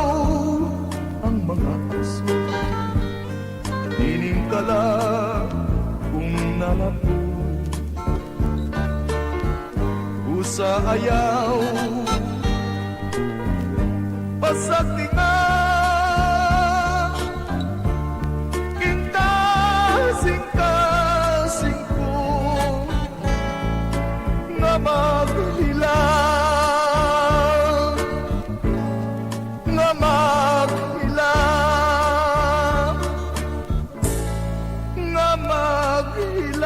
ang mga aso nining kala kung nalapoy usa ayaw pasagtingan ing kasing-kasing ko nga maghilang nga maghilang nga maghilang.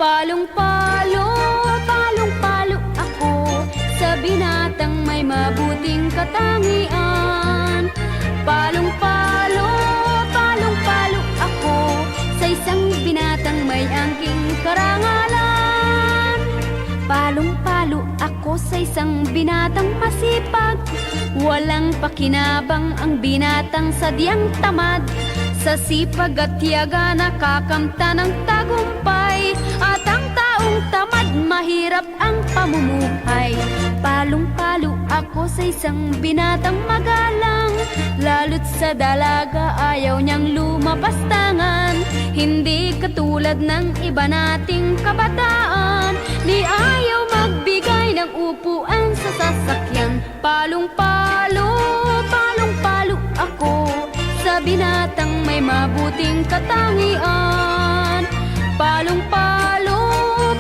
Palong-palo, palong-palo ako sa binatang may mabuting katangian. Palong-palo, palong-palo ako sa isang binatang may angking karangalan. Palong-palo ako sa isang binatang masipag, walang pakinabang ang binatang sadyang tamad. Sa sipag at tiyaga nakakamta ng tagumpay, at ang taong tamad mahirap ang pamumuhay. Palong-palo ako sa isang binatang magalang, lalo't sa dalaga ayaw niyang lumapastangan. Hindi katulad ng iba nating kabataan, ni ayaw magbigay ng upuan sa sasakyan. Palong-palo, palong-palo ako sa binatang may mabuting katangian. Palong-palo,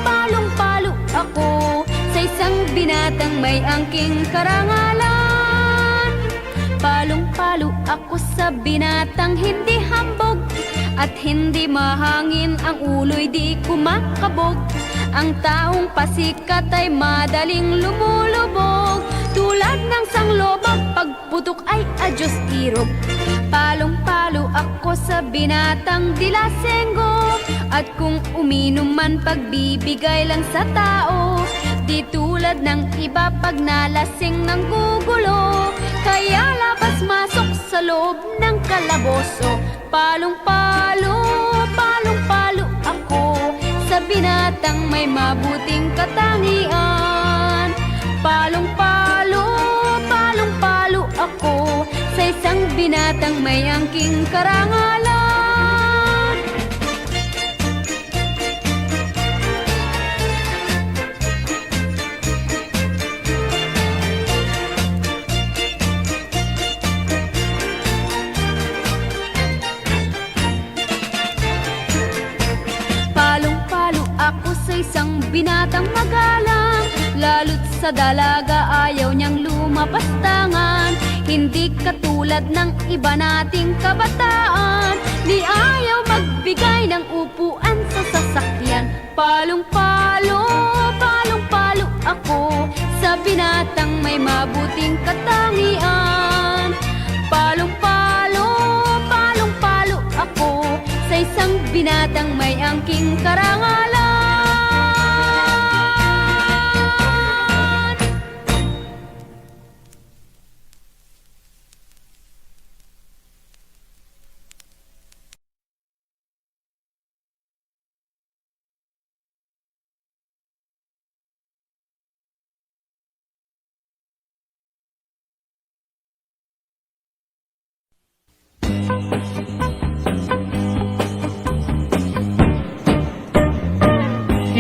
palong-palo ako sa isang binatang may angking karangalan. Palong-palo ako sa binatang hindi hambog, at hindi mahangin ang ulo'y di kumakabog. Ang taong pasikat ay madaling lumulubog, tulad ng sanglobag pagputok ay adyos irog. Palong-palo ako sa binatang dilasenggo, at kung uminom man pagbibigay lang sa tao. Di tulad ng iba pag nalasing ng gugulo, kaya labas-masok sa loob ng kalaboso. Palong-palo, palong-palo ako sa binatang may mabuting katangian. Palong-palo, palong-palo binatang may angking karangalan. Palong-palo ako sa isang binatang magalang, lalo't sa dalaga ayaw niyang lumapastangan. Hindi katulad ng iba nating kabataan, di ayaw magbigay ng upuan sa sasakyan. Palong-palo, palong-palo ako sa binatang may mabuting katangian. Palong-palo, palong-palo ako sa isang binatang may angking karangalan.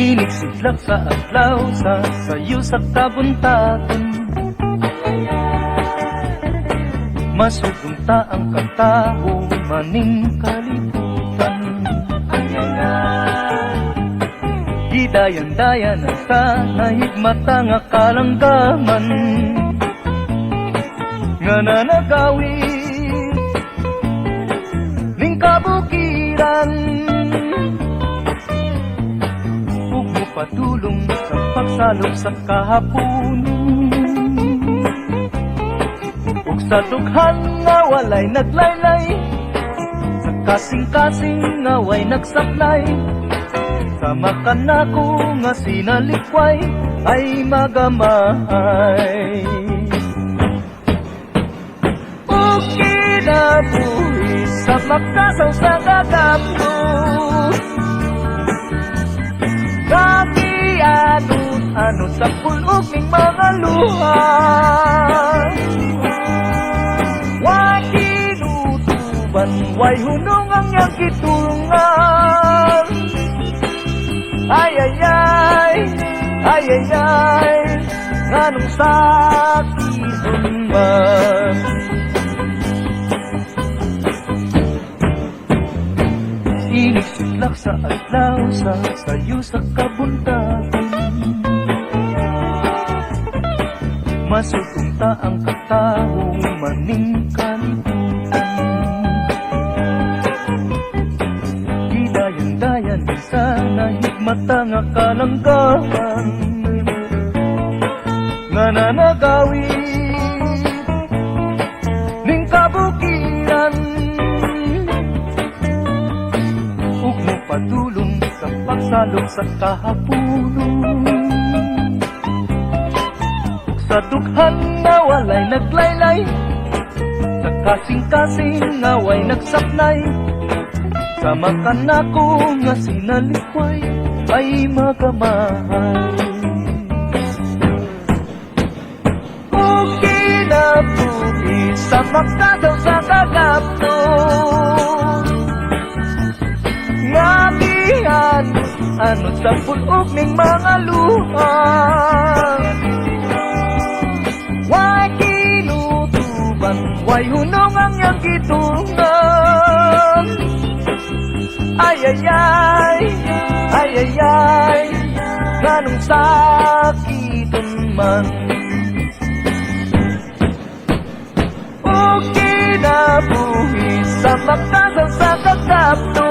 Inigsidlak sa adlaw sa sayo sa kabuntagon, masugumta ang katao maning kalibutan. Gidayan-dayan na sa nahigmata nga kalanggaman, nga nanagawin ning kabukiran. Patulong sa pagsalog sa kahapon, ug sa dughan nga walay naglaylay, sa kasing-kasing nga way nagsaklay. Sama ka nako nga sinalikway ay magamay. Ug kinabuhi sa magkasaw sa gagamno, kakianot-anot sa pulog ning mga luha. Way kinutuban, way hunong ang iyang kitulungan. Ay, ay, ay, ay, ay, ay, nganong sakit man. Inigsidlak sa adlaw sa sayo sa kabuntagon, masugumta ang katao maning kalibutan. Gidayan-dayan sa nahigmata nga kalanggaman, nga nanagawin ning kabukiran. Patulong sa pagsalog sa kahapunon, sa dughan na walay naglaylay, sa kasing-kasing nga way nagsaklay. Sama ka nako nga sinalikway ay magamay. Ug kinabuhi sa magkasaw sa kagapnon, anot sa pulog ning mga luha. Way kinutuban, way hunong ang iyang gitungan. Ay, ay, ay, ay, ay, ay, nganong sakiton man. O kinabuhi sa magkasaw sa kagapnon,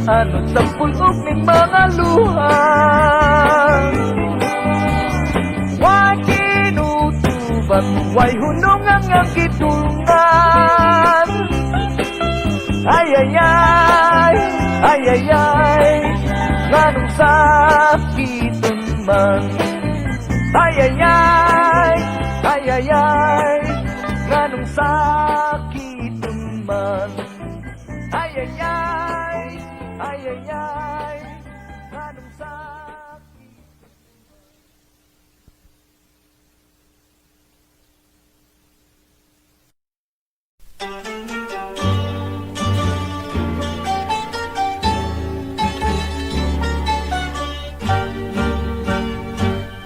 anot sa pulog ning mga luha. Way kinutuban, way hunong ang iyang kitulungan. Ay, ay, ay, ay, ay, ay, nganong sakiton man. Ay, ay, ay, ay, ay, ay, nganong sakiton man. Ay, ay, ay, ay, ay, ay, nganong sakit.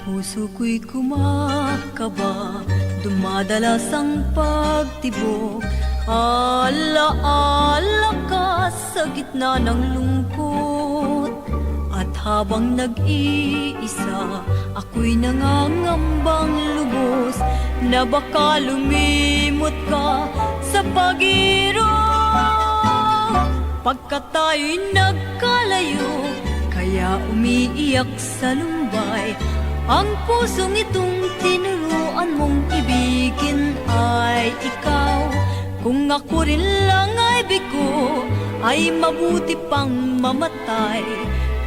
Puso ko'y kumakaba, dumadalas ang pagtibok. Ala-ala ka sa gitna ng lungkot. At habang nag-iisa, ako'y nangangambang lubos na baka lumimot ka sa pag-irog. Pagka tayo'y nagkalayo, kaya umiiyak sa lumbay. Ang pusong itong tinuruan mong ibigin ay ikaw. Kung ako rin lang ay bigo, ay mabuti pang mamatay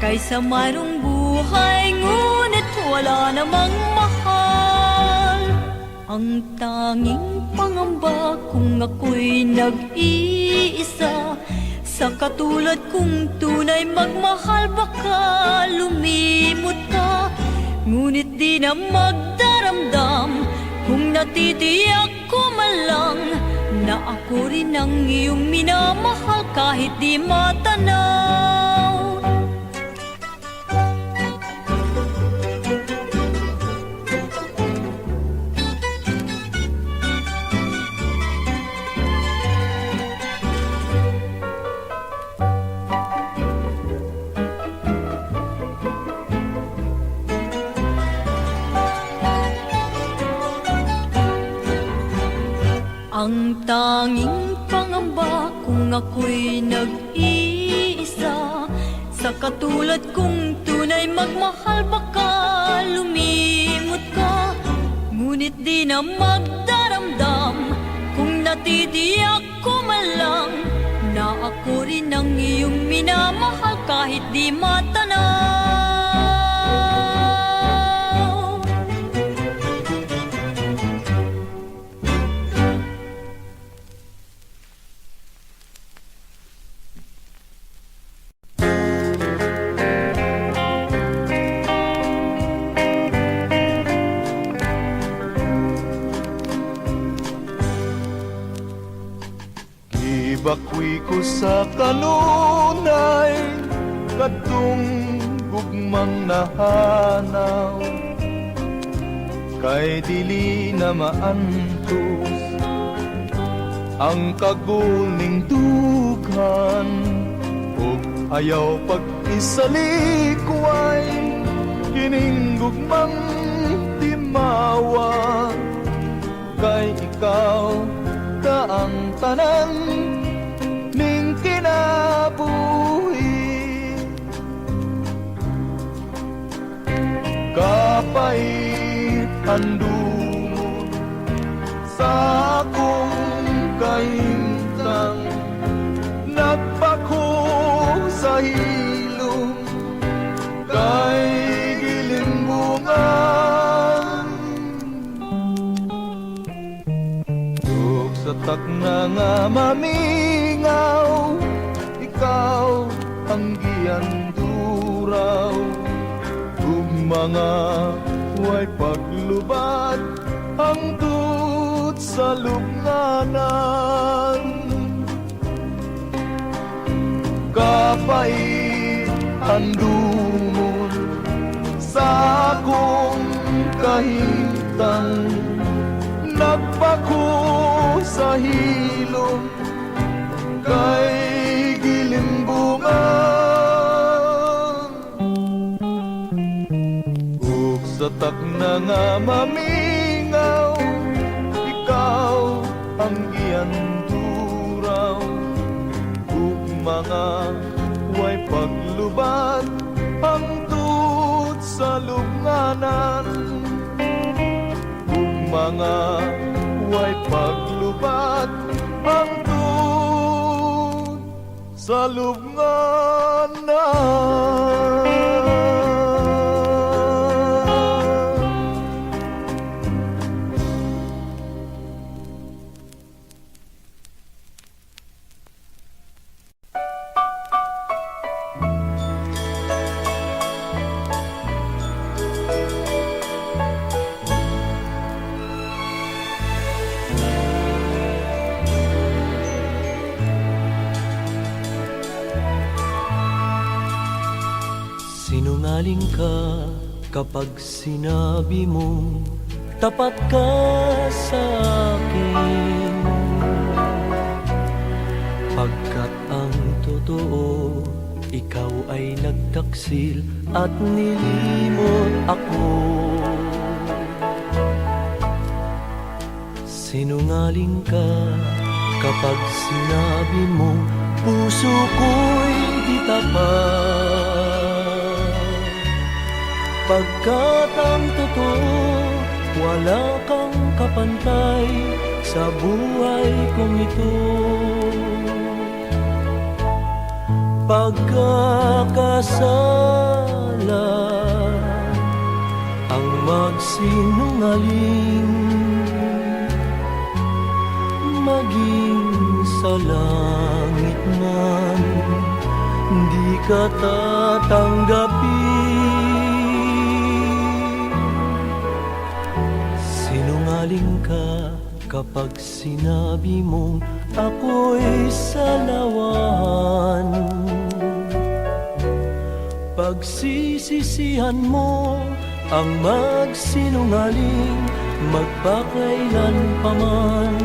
kaysa mayroong buhay ngunit wala namang mahal. Ang tanging pangamba kung ako'y nag-iisa, sa katulad kong tunay magmahal baka lumimot ka. Ngunit di na magdaramdam kung natitiyak ko man lang na ako rin ang iyong minamahal kahit di matanaw. Ang tanging pangamba kung ako'y nag-iisa, sa katulad kong tunay magmahal baka lumimot ka. Ngunit di na magdaramdam kung natitiyak ko man lang na ako rin ang iyong minamahal kahit di matanaw. Bakwi ko sa kanunay, kadtong gugmang nahanaw, kay dili na maantos ang kaguning dughan, ug ayaw pag-isalikway kining gugmang timawa, kay ikaw ta ang tanan ning kinabuhi. Kapait handumon sa akong kahimtang, nagpako sa hilom kay gilimbungan. Ug sa takna nga mamingaw, ikaw ang giyanduraw, ug mga way paglubad hangtod sa lubnganan. Kapait handumon sa akong kahimtang, nagpako sa hilom kay gilimbungan. Ug sa takna nga mamingaw, ikaw ang giyanduraw, ug mga way paglubad hangtod sa lubnganan. Ug mga way paglubad hangtod sa lubnganan. Sinungaling ka kapag sinabi mong tapat ka sa akin. Pagkat ang totoo, ikaw ay nagtaksil at nilimot ako. Sinungaling ka kapag sinabi mo puso ko'y di tapat. Pagkat ang totoo, wala kang kapantay sa buhay kong ito. Pagkakasala ang magsinungaling, maging sa langit man di ka tatanggapin. Sinungaling ka kapag sinabi mong ako'y salawan. Pagsisisihan mo ang magsinungaling magpakailan pa man.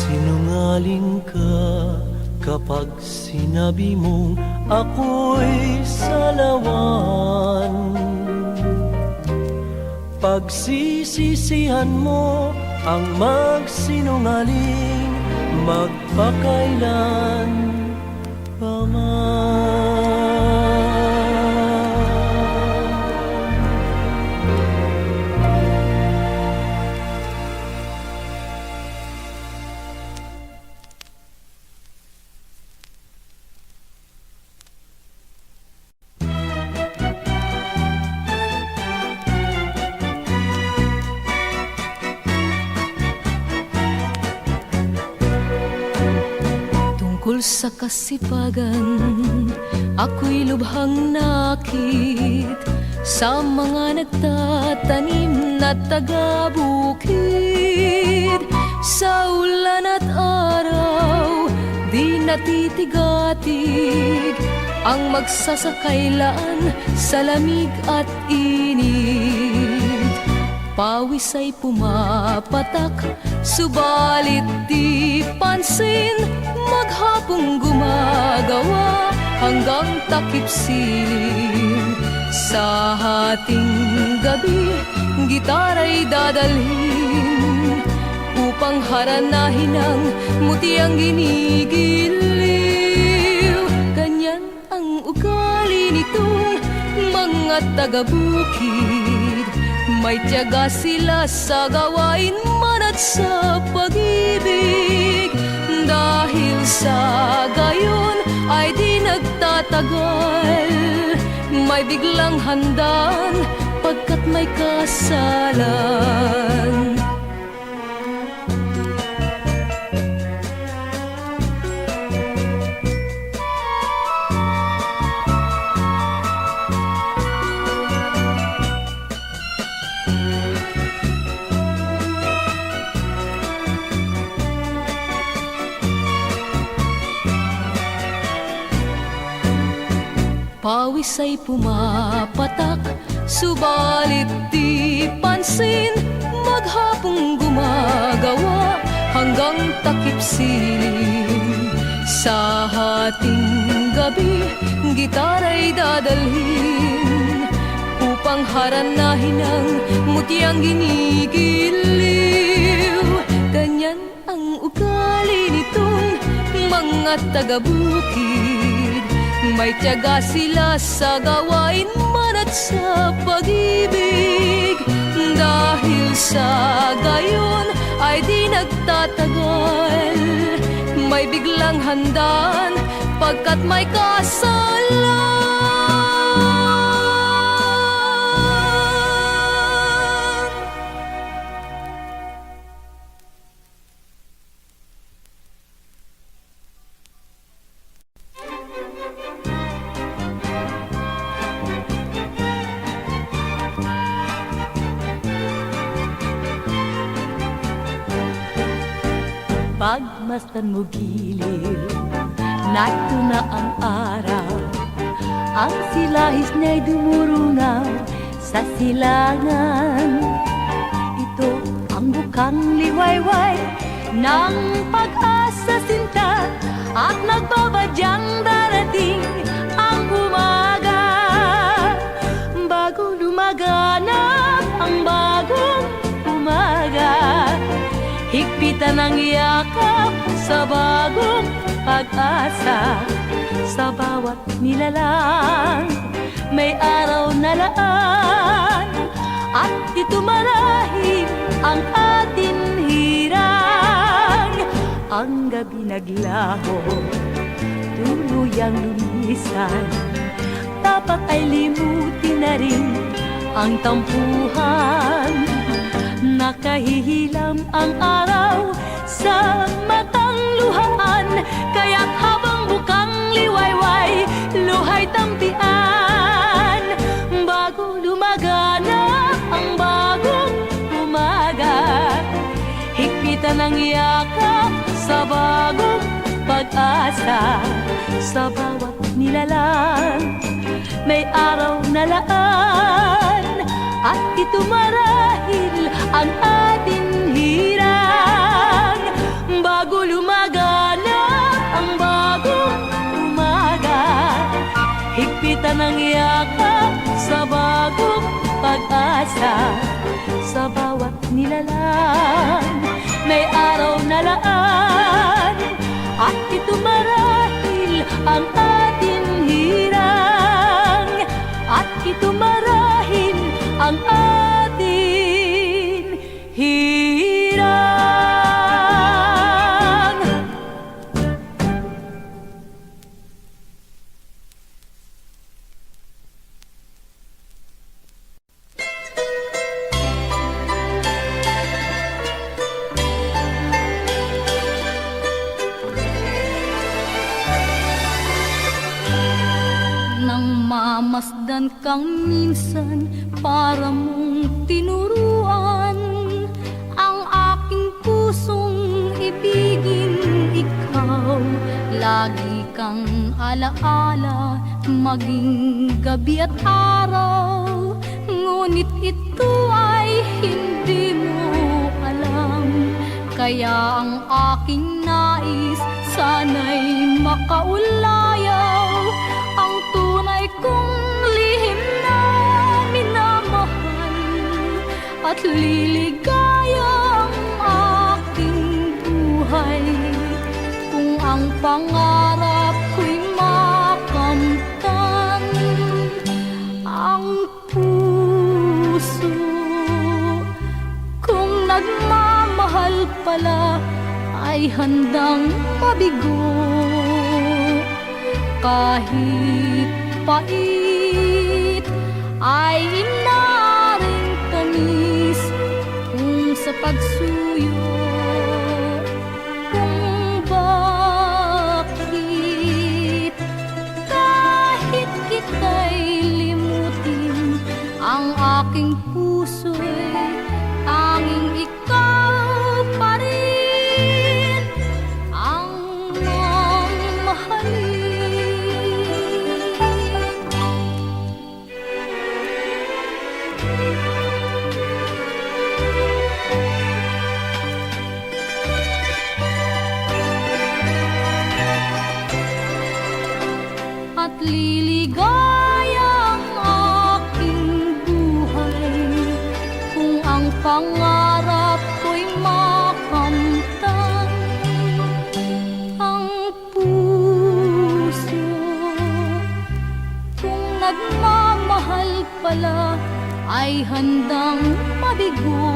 Sinungaling ka kapag sinabi mong ako'y salawan. Pagsisisihan mo ang magsinungaling magpakailan pa man. Tungkol sa kasipagan, ako'y lubhang nakit sa mga nagtatanim na taga-bukid. Sa ulan at araw, di natitigatig ang magsasakailan sa lamig at init. Pawis ay pumapatak, subalit di pansin, maghapong gumagawa hanggang takip silim. Sa hating gabi, gitara'y dadalhin upang haranahin ang mutiang ginigiliw. Ganyan ang ugali nitong mga taga-bukid, may tiyaga sila sa gawain man at sa pag-ibig. Dahil sa gayon ay di nagtatagal, may biglang handaan pagkat may kasalan. Pawis ay pumapatak, subalit di pansin, maghapong gumagawa hanggang takip silim. Sa hating gabi, gitara'y dadalhin upang haranahin ang mutiang ginigiliw. Ganyan ang ugali nitong mga taga-bukid, may tiyaga sila sa gawain man at sa pag-ibig. Dahil sa gayon ay di nagtatagal, may biglang handaan pagkat may kasalan. pagmasdan mo giliw, narito na ang araw. Ang silahis niya'y dumurungaw sa silangan. Ito ang bukang liwayway ng pag-asa sinta, at nagbabadyang darating ang umaga. Bago lumaganap ang bagong umaga, higpitan ang yakap sa bagong pag-asa. Sa bawat nilalang may araw na laan, at ito marahil ang atin hirang. Ang gabi naglaho, tuluyang lumisan, dapat ay limutin na rin ang tampuhan. Nakahihilam ang araw sa matang luhaan, kaya't habang bukang liwayway, luhay tampian. Bago lumaganap ang bagong umaga, higpitan ang yakap sa bagong pag-asa. Sa bawat nilalang may araw na laan, at ito marahil ang ating hirang. Bago lumaganap ang bagong umaga, higpitan ang yakap sa bagong pag-asa. Sa bawat nilalang may araw na laan, at ito marahil ang ating hirang. At ito marahil ang ating hirang. Nang mamasdan kang minsan para mong tinuruan, ang aking pusong ibigin ikaw. Lagi kang alaala, maging gabi at araw. Ngunit ito ay hindi mo alam, kaya ang aking nais sana'y makaulayaw. Ang tunay kong lihim na minamahal, at liligaya ang aking buhay kung ang pangarap ko'y makamtan. Ang puso kung nagmamahal pala ay handang mabigo. Kahit pait ay inaring tamis kung sa pagsuyo. Kung bakit kahit kita'y limutin, ang aking puso'y tanging ikaw pa rin ang mamahalin. At liligaya ang aking buhay kung ang pangarap ko'y makamtan. Ang puso kung nagmamahal pala ay handang mabigo.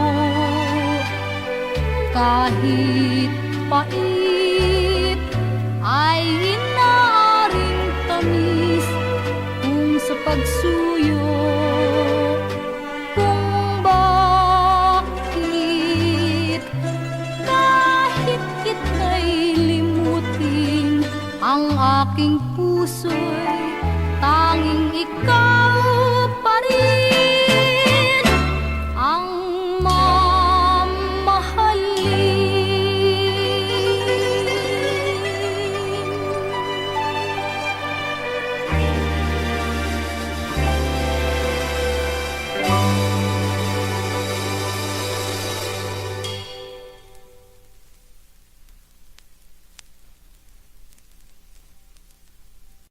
Kahit pait ay inaaring tamis kung sa pagsuyo. Kung bakit kahit kita'y limutin, ang aking